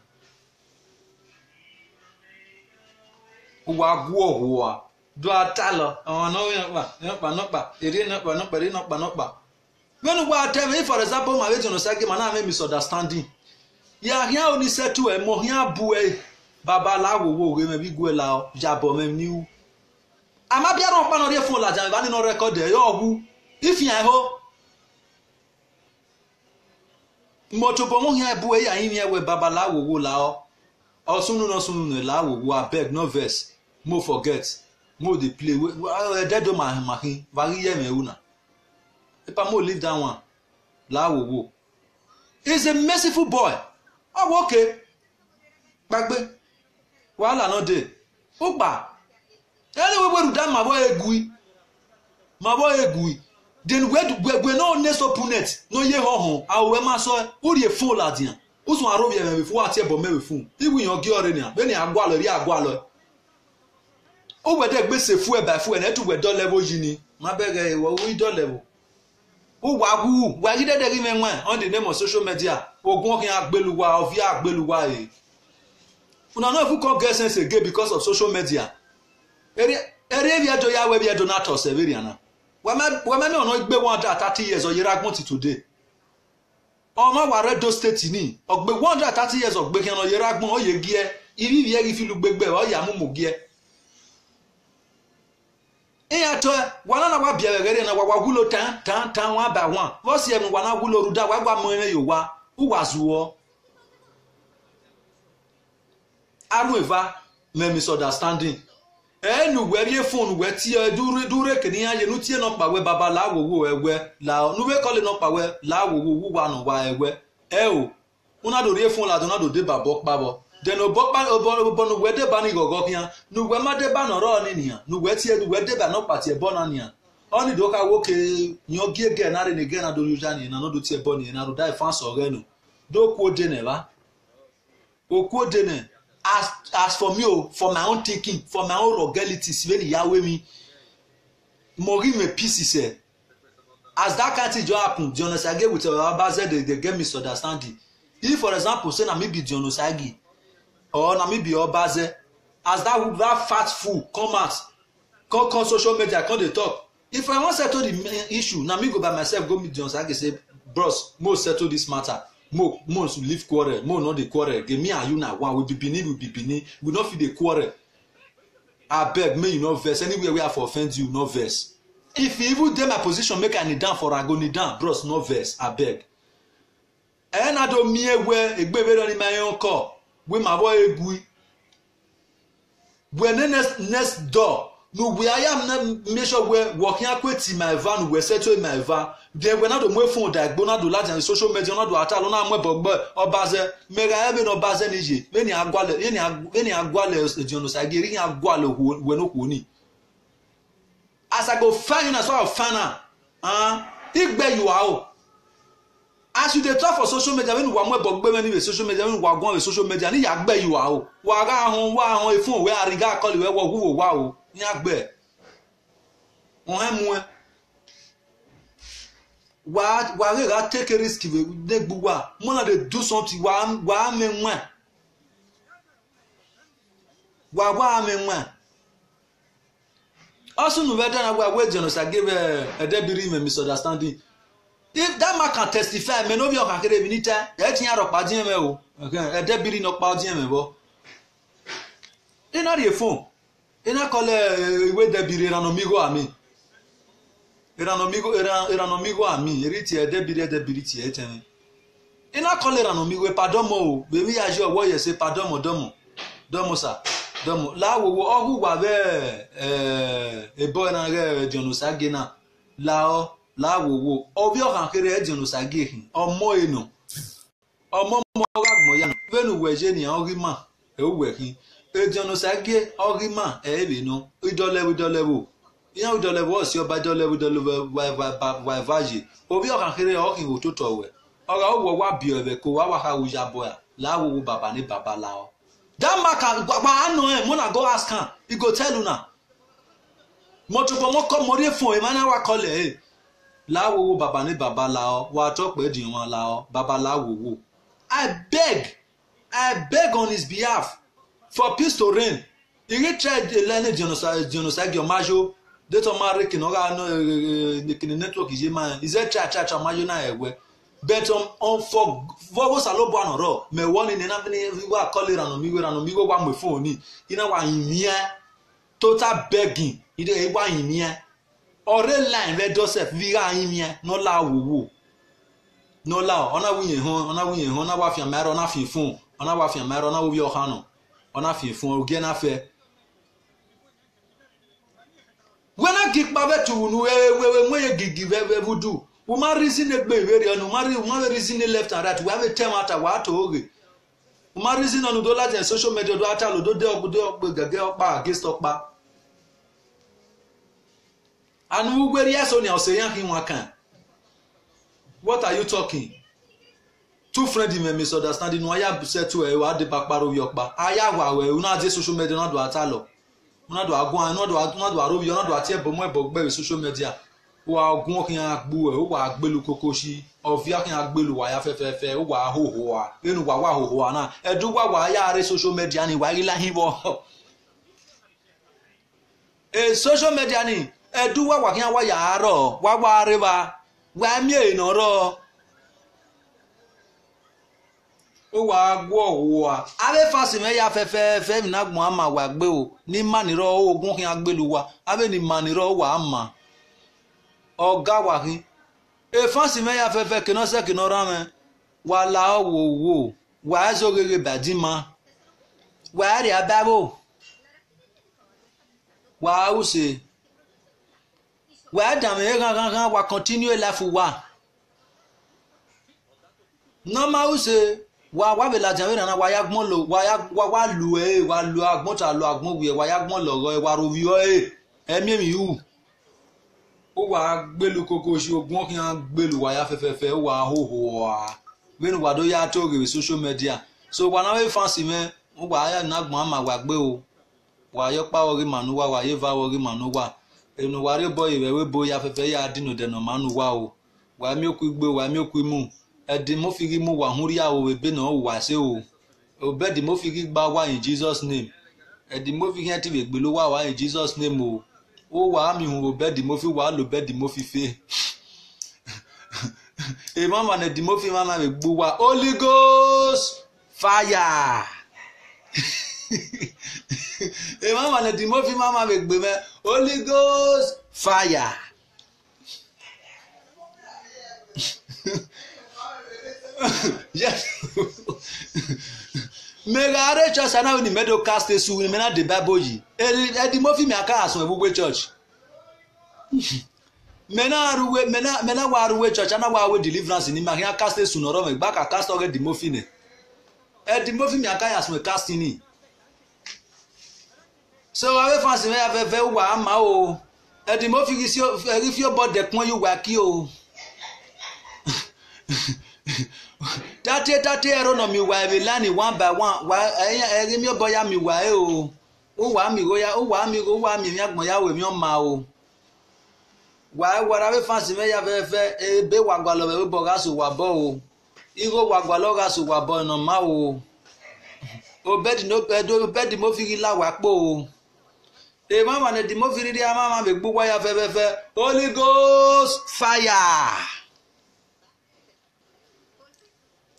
wa gwo ho do atalo no pa eri no pa when we tell me for example my way no say ma na me misunderstanding ya hia oni setu e mo hia bu e babalawo wo we me bi gwela jabo me niu ama bia ron pa no re phone la jan ba ni no record e yo hu if yan ho moto pomo here bu ya yin here we babalawo wo la o osunu no sunu la wo wo abeg no verse mo forget mo dey play dead do my mahin vari ye me una epa mo leave that one la wo wo. He's a merciful boy. Oh, okay. Bagbe. Wala no dey. Ogba. Anyway, we do that my boy egui. My boy egui. Then we no next opponent. No ye ho. Awe ma so who dey phone ladian. Usun arobi e me before ati ebo me we phone. Ibu yan gi ore ni a. Be ni agwalo ri agwalo. O we dey gbese fu e by fu e na tu we do level yi ni. Ma bege e wo we do level. Who wagu why did they give me on the name of social media? Ogun kin agbeluwa of ya agbeluwa e. Una know if you call get sense again because of social media. Ere via do ya we via donator severiana. We me no gbe 130 years or yeragbon ti today. O ma wa Redo State ni. Ogbe 130 years ogbe kin no yeragbon o ye gie. Ivi vie ifi lu gbegbe o ya mu mo gie. Eyato wana na wa biere na wa gulo tan wa ba wan wo se em wana gulo ruda wa gba mo yo wa uwazuo aru eva me misunderstanding nu werie phone we ti dure kini aye nu tie no pa we baba la wo ewe la nu we call no pa we la wo wa no wa ewe o una do rie phone la do na do de babo pabo den obokpa obonu we de ba ni gogo kian nu we ma de ba no ro ni nian nu we tie nu we de ba no pati e bona nian oni do ka wo ke yan giege na re ni ge na do yuja ni na no do tie boni na do dai fan so re no do ku de ne ba o ku de ne as for me for my own thinking for my own rogalities when yawe mi mori me pieces as that kind of happen Jonosage with Obaze they get misunderstanding. If for example say na me be Jonosage or na me be Obaze, as that fat fool come out come social media come dey talk, if I wan settle the issue na me go by myself go meet Jonosage say bros mo settle this matter mo leave quarrel mo no dey quarrel give me and you na one we be Benin we no fit dey quarrel. Abeg may you no vex anywhere where I for offend you no vex. If you even dey my position make I kneel down for I go kneel down bros no vex abeg. Na do mi ewe egbebere ni my own call we my boy egui we next door no we I am na make sure we working akweti my van we settle my van then we na do mo phone da gbo na do large and social media na do atalo na mo bogbo Obaze mega ebe no Obaze nije me ni agwale Jonosage ri agwale we no ko ni as I go find you as well fana igbe you are as you dey talk for social media when you wa mo bogbo me ni social media when you wa gon social media ni ya gbe you are wa ga ahun e phone we ariga call we wo wo wa o ni agbe won mu wa re ga take a risk we dey gbuwa mo na dey do something wa me nwa wa me nwa also no better na we Jonosage a debiri me misunderstanding. If that man can testify me no be o kan kere bi ni ta e tin aro pa din me o okay a debiri no pa din me bo ina re phone ina call we debiri ranomigo ami ranomigo ami eri ti e debiri ti e ten ina call ranomigo pardon mo o be mi aje owo ye say pardon mo domo sa domo la wo ohu wa be e boy na re Jonosage na la wo obi o kan kere Jonosage hin omo eno omo mo gagmo ya venu weje ni ori ma e we hin Jonosage ori ma e be no idolewo yan idolewo si oba idolewo wa vaje obi o kan kere o hin wo to to we ora wo wa bi ebe ko wa ha wo ya boya la wo baba ni baba la o that man can gba anu mo na go ask am he go tell you na mo to mo ko mo re phone e ma na wa call e la wo baba ni baba la o wa to pe di won la o baba la wo I beg on his behalf for peace to reign. He tried to learn Jonosage majo de to mare ki no ga no the network is man is a try majo na ewe but on for salobo anoro me woni ni na ni wa call ranomigo wa me phone ni ina wa yimia total begging ide wa yimia ore line we Joseph vi ra yimia no la wo no la ona wunye ho na wa fi amaro na fi fun ona wa fi amaro na wo bi oha no ona fi fun ogie na fe wena gikpa betu nu we moye gigi we vudu we ma reason egbe very no ma reason left and right we have a term ata wa to oge we ma reason on do la social media do ata lo do de ogbe gege opa against opa anu we ri aso ni o se yan kin wa kan. What are you talking? Two friends may misunderstanding. No, I have said to a what the backbaro yokba. I have a not social media, not do atalo. Not do agua, not do arobi, not do atia, but my social media. Who are walking at boo, who are belu kokoshi, of yaking at belu, why have who are ho, you know, wawana, and do what I social media, and why you like him. A social media, and do what walking away, what river. Wa mi no ro o wa gwo wa abe fasi me ya fe mi na gbon ama wa gbe o ni maniro ogun kin agbelu wa abe ni maniro wa ama oga wa kin e fasi me ya fe kino se kino ra me wa la wo wa zo gege badima wa ri ababo wa use wa dame gan wa continue life wa normal say wa be la jan na wa yagbon lo wa lu agbon ta lo agbon wi wa yagbon lo ro wa ro wi o emi mi hu o wa gbelu koko si ogun kin an gbelu wa ya fefefe o wa hoho wa when wa do ya to re social media so wa na we fancy me o wa ya na gbon ama wa gbe o wa yo pa ori manu wa ye va ori manu wa enu ware boy we boy afefe ya dinu de no manu wa o wa mi oku igbe wa mi oku imu edi mo figi mu wa hun ri a o ebe no wa se o obedi mo figi gba wa in Jesus name edi mo figi ati we gbe lo wa in Jesus name o wa mi hun obedi mo fi wa lo bedi mo fi fe e mama ne di mo fi mama we gbo wa Holy Ghost fire e mama le di mo fi mama me gbe me Holy Ghost fire yes me gare church na ni medo cast su ni me na the Bible yi e di mo fi me aka asun ebugbe church me na wa ruwe church na wa we deliverance ni ma ya cast su no ro me gba ka cast o di mo fi ne e di mo fi me aka asun cast ni. So I fancy me have very wa ma o e di mo fi si if your body pon you wa ki o tate ero no mi wa be lani one by one wa e mi boya mi wa o wa mi go ya o wa mi agbon ya we mi o ma o wa ra be fancy me ya fe e be wa gba lo be bo ga so wa bo o iro wa gba lo ga so wa bo no ma o bed no bed mo fi la wa po o e mama ne di mo fi ri mama be gbo wa ya fe Holy Ghost fire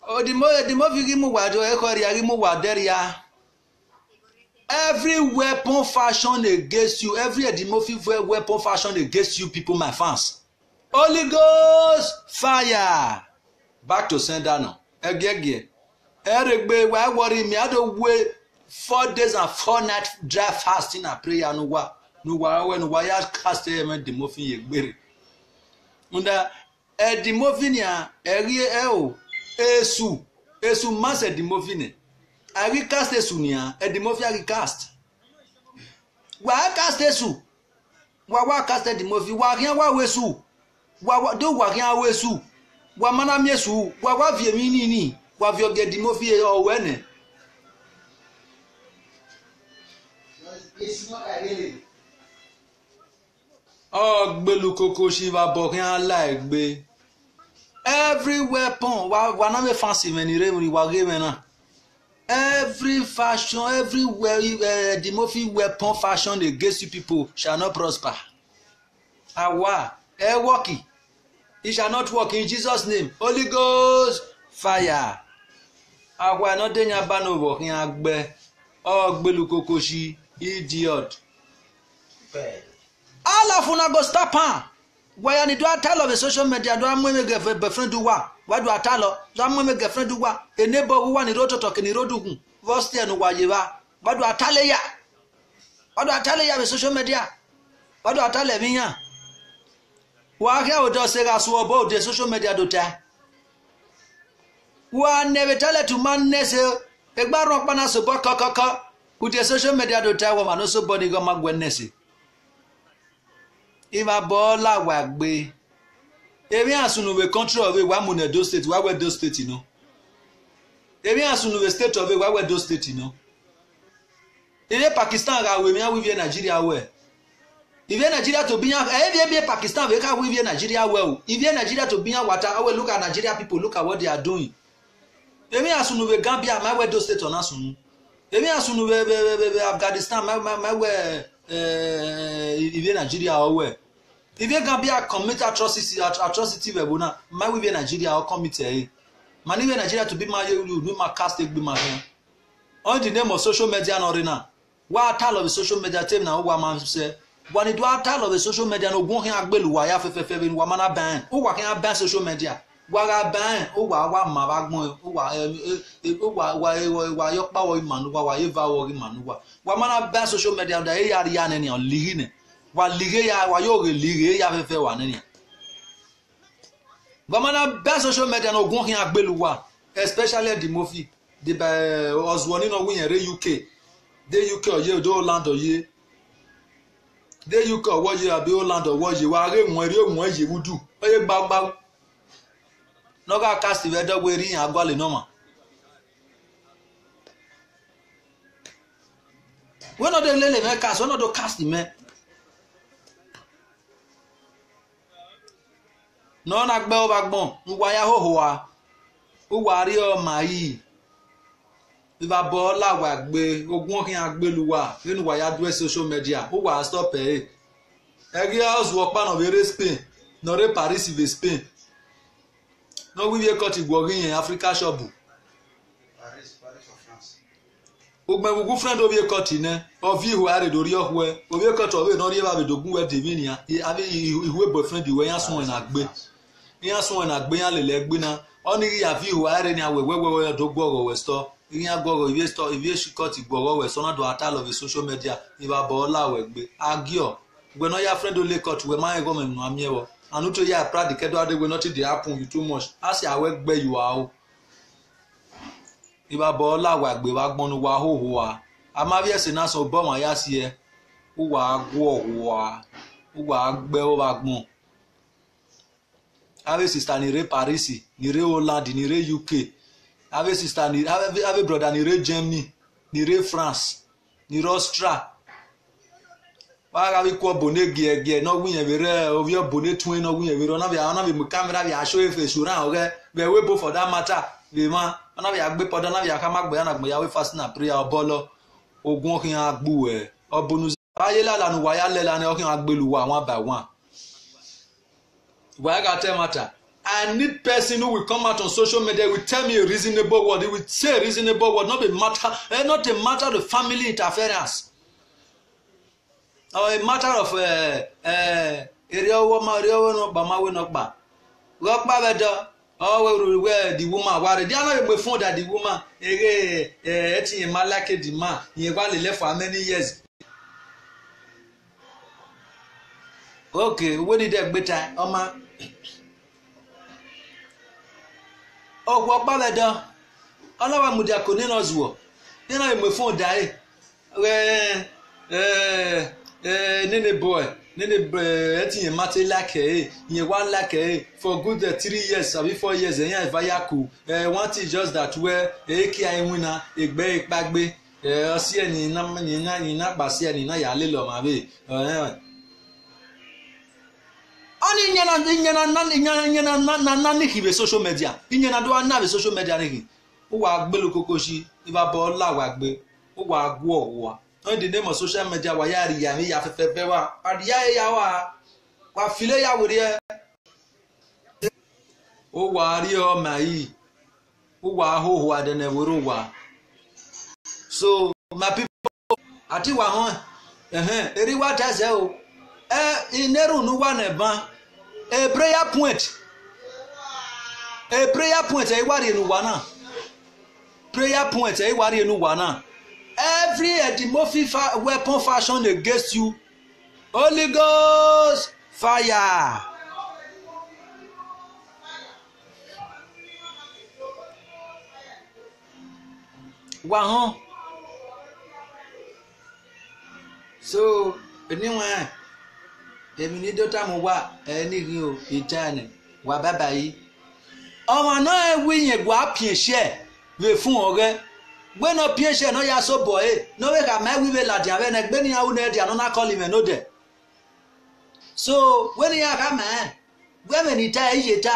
o di mo fi ri mu wa do e ko ri ari mu wa deria every weapon fashioned against you every di mo fi weapon fashioned against you people my fans Holy Ghost fire back to sender now egege eregbe wa worry me I don't wait 4 days and 4 nights dry fasting and prayer no wa when wa ya cast em di mo fi yegbere unda e di mo fi ni a eri e o esu mas e di mo fi ne ari cast esu ni a e di mo fi ari cast wa cast esu wa cast di mo fi wa rian wa wesu wa do wa rian wesu wa mana mi esu wa vie mi ni wa vie oge di mo fi o we ne it's not really gbelu koko shiva bokin laigbe every weapon wa na me fancy many re wa ge me na every fashion everywhere the mofi weapon fashion against you people shall not prosper awa working it shall not work in Jesus name Holy Ghost fire awa no de nya ba no bokin agbe gbelu koko shi idiot all of una go stop am why you do tell of a social media do am we get befriend do wa wadu atalo zamu me girlfriend wa enebo wa ni roto to ni rodugun voste no waye ba wadu atale ya be social media wadu atale biyan wa ke o do se ga so obo de social media do ta wa ne betale tu man ne se egba ron pana so bo kokoko u de social media do ta wa ma no so body go magwennese ima bola wa gbe ebi asunu we country of wa mu do state wa we do state no ebi asunu we state of wa we do state no ile Pakistan ga we mi a we Nigeria we if Nigeria to be Pakistan we can we Nigeria well if Nigeria to be water I will look at Nigeria people look at what they are doing ebi asunu we Gambia my we do state on asunu ebi asunu we Afghanistan my we if Nigeria we if Gambia commit atrocity we bona my we Nigeria or commit mani we Nigeria to be my you my cast be my on the name of social media no rena wa tell of the social media team na wa man say when it wa tell of the social media no gun hin agbeluwa ya fefefe bi wa mana ban o wa kan ban social media wa ga ban o wa ma ba gbon o wa yo pa wo imanu wa ye va wo imanu wa mana ban social media da e yari ya ne on ligi ne wa lige ya wa yo re lige ya fefe wa ne wa mana ban social media no gun hin agbeluwa especially the movie the Oswani no win re UK the UK oye do land oye the UK oye abi Holland oye wa re won ye wudu oye gbagba no ga cast we do we ri yan agwale no ma we no dey lele me cast we no do cast me no na gbe o bagbon nwa ya hoho wa o wa ri o ma yi Iba bola wa gbe ogun kin agbeluwa nínú wa ya do social media o wa stop egi house work pan of Spain no re Paris ve Spain no we be cut igwo yin Africa shop Paris of France ogbe gugu friend o be cut ne of you are do ri ohwe o be cut o be no ri ba be dogun we Divinia abi ihwe boyfriend we yan sun na gbe yan lele gbe na oni ya fi hu are ni awewewe do gboro we store irin agoro iwe shikoti gboro we so na do atal of social media iba bola we gbe agio gbe no ya friend o le cut we ma go me nu amiewo anu to ya proud kedo ade we not dey happen you too much as ya we gbe you o iba bola wa gbe wa gbonu wa hoho wa amavie se na so bo ma ya si e o wa gwo o wa gbe o wa gbon ave sister ni re Paris ni re Holland ni re UK ave sister ni ave brother ni re Germany ni re France ni re Austria wa ga bi ko bone gie no gun yen re o bi bone tun no gun yen re na bi mu camera bi a show e face ran o ge be we bo for that matter we ma na bi agbe podo na bi aka magbe na gbe ya we fast na prayer obolo ogun okin agbu obonu aye la lanu wa ya le la ni okin agbeluwa one by one. Why I tell matter? I need person who will come out on social media will tell me a reasonable word. He will say a reasonable word, not a matter of family interference, or a matter of area no bama we no ba. Work ba better. Oh, where the woman why they are not before that the woman etin malake the man. He was left for many years. Okay, when did that better? Oma. Oh, what bad? Alawa mudia koni no zuo. Ni na me phone die. Nene boy. Nene etin mate like ye one like for good 3 years or 4 years yan vayaku. One thing just that where ki ai wina egbe ipagbe. Osi eni na gbasi eni na ya le lo ma be. Ani nyana na hibe social media inyana do na be social media ni o wa gbelu kokoshi iba bo la wa gbe o wa gwo wa on the name of social media wa ya ri ya mi ya fefe wa adiya ya wa file ya wori e o wa ri o mai o wa hoho adene woro wa so my people ati wa hon eri wa ta se o ineru nu wa na ban a prayer point A prayer point e wari enu wana. Prayer point e wari enu wana. Every Edimorphic weapon fashioned against you, Holy Ghost fire. Wahon. So anyway, èmi ní dọ́tà mo wà ẹni rí o ìtẹ́ni wà bàbá yìí. Ọmọ náà wí yẹn gbọ́ àpìẹ̀ṣẹ̀ wẹ̀ fún ọ̀rẹ́. Gbẹ́nà pìẹ̀ṣẹ̀ náà yà sọ bọ̀ ẹ́ náà wẹ̀ kà máa wíwẹ̀ làdì àbẹ̀ náà gbẹ́ni àwọn náà di àná náà kọ́ lè mẹ́ ló dẹ̀. So wẹ́ni yà ká máa gbẹ́mẹ̀ ní ta ẹ̀yẹ ta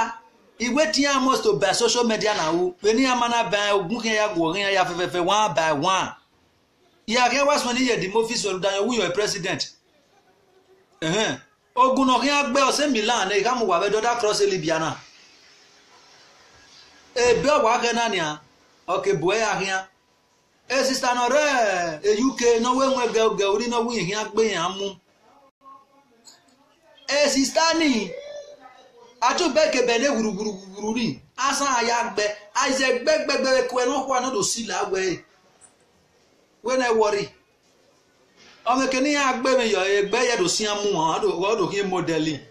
ìwé tí yà must to buy social media náà wò wẹ́ni yà máa náà bá ogún kí yà gbọ̀ rí yà fẹ́fẹ́fẹ́ one by one. Ìyá kẹ́ wá sọ ní Edimorphic olùdáyọ̀ wúyọ̀ president. Ogun náà kí wọ́n gbé ọ̀sẹ̀ Milan ní ìkámu wà bẹ́ẹ̀ dọ́dá cross Libyana. Ebe ọ̀wá kẹ́nà ni à ọ̀kẹ́ bùẹ́ yà hìá. Sista náà rẹ̀ UK náà wẹ́wẹ́ gẹ̀ọ́gẹ̀ orí náà wúyìn hìá gbé yàn mú. Sista ni àtúbẹ̀kẹ̀ bẹ̀lẹ̀ wùrùwùrù rí. Asan àyà gbẹ àìsẹ̀ gbẹ́gbẹ́gbẹ́ kọ́ ẹ̀ náà kọ́ àná lò sí làwẹ̀. When I worry, I'm a Kenyan baby, you're a bear to see a moon, or to him modeling.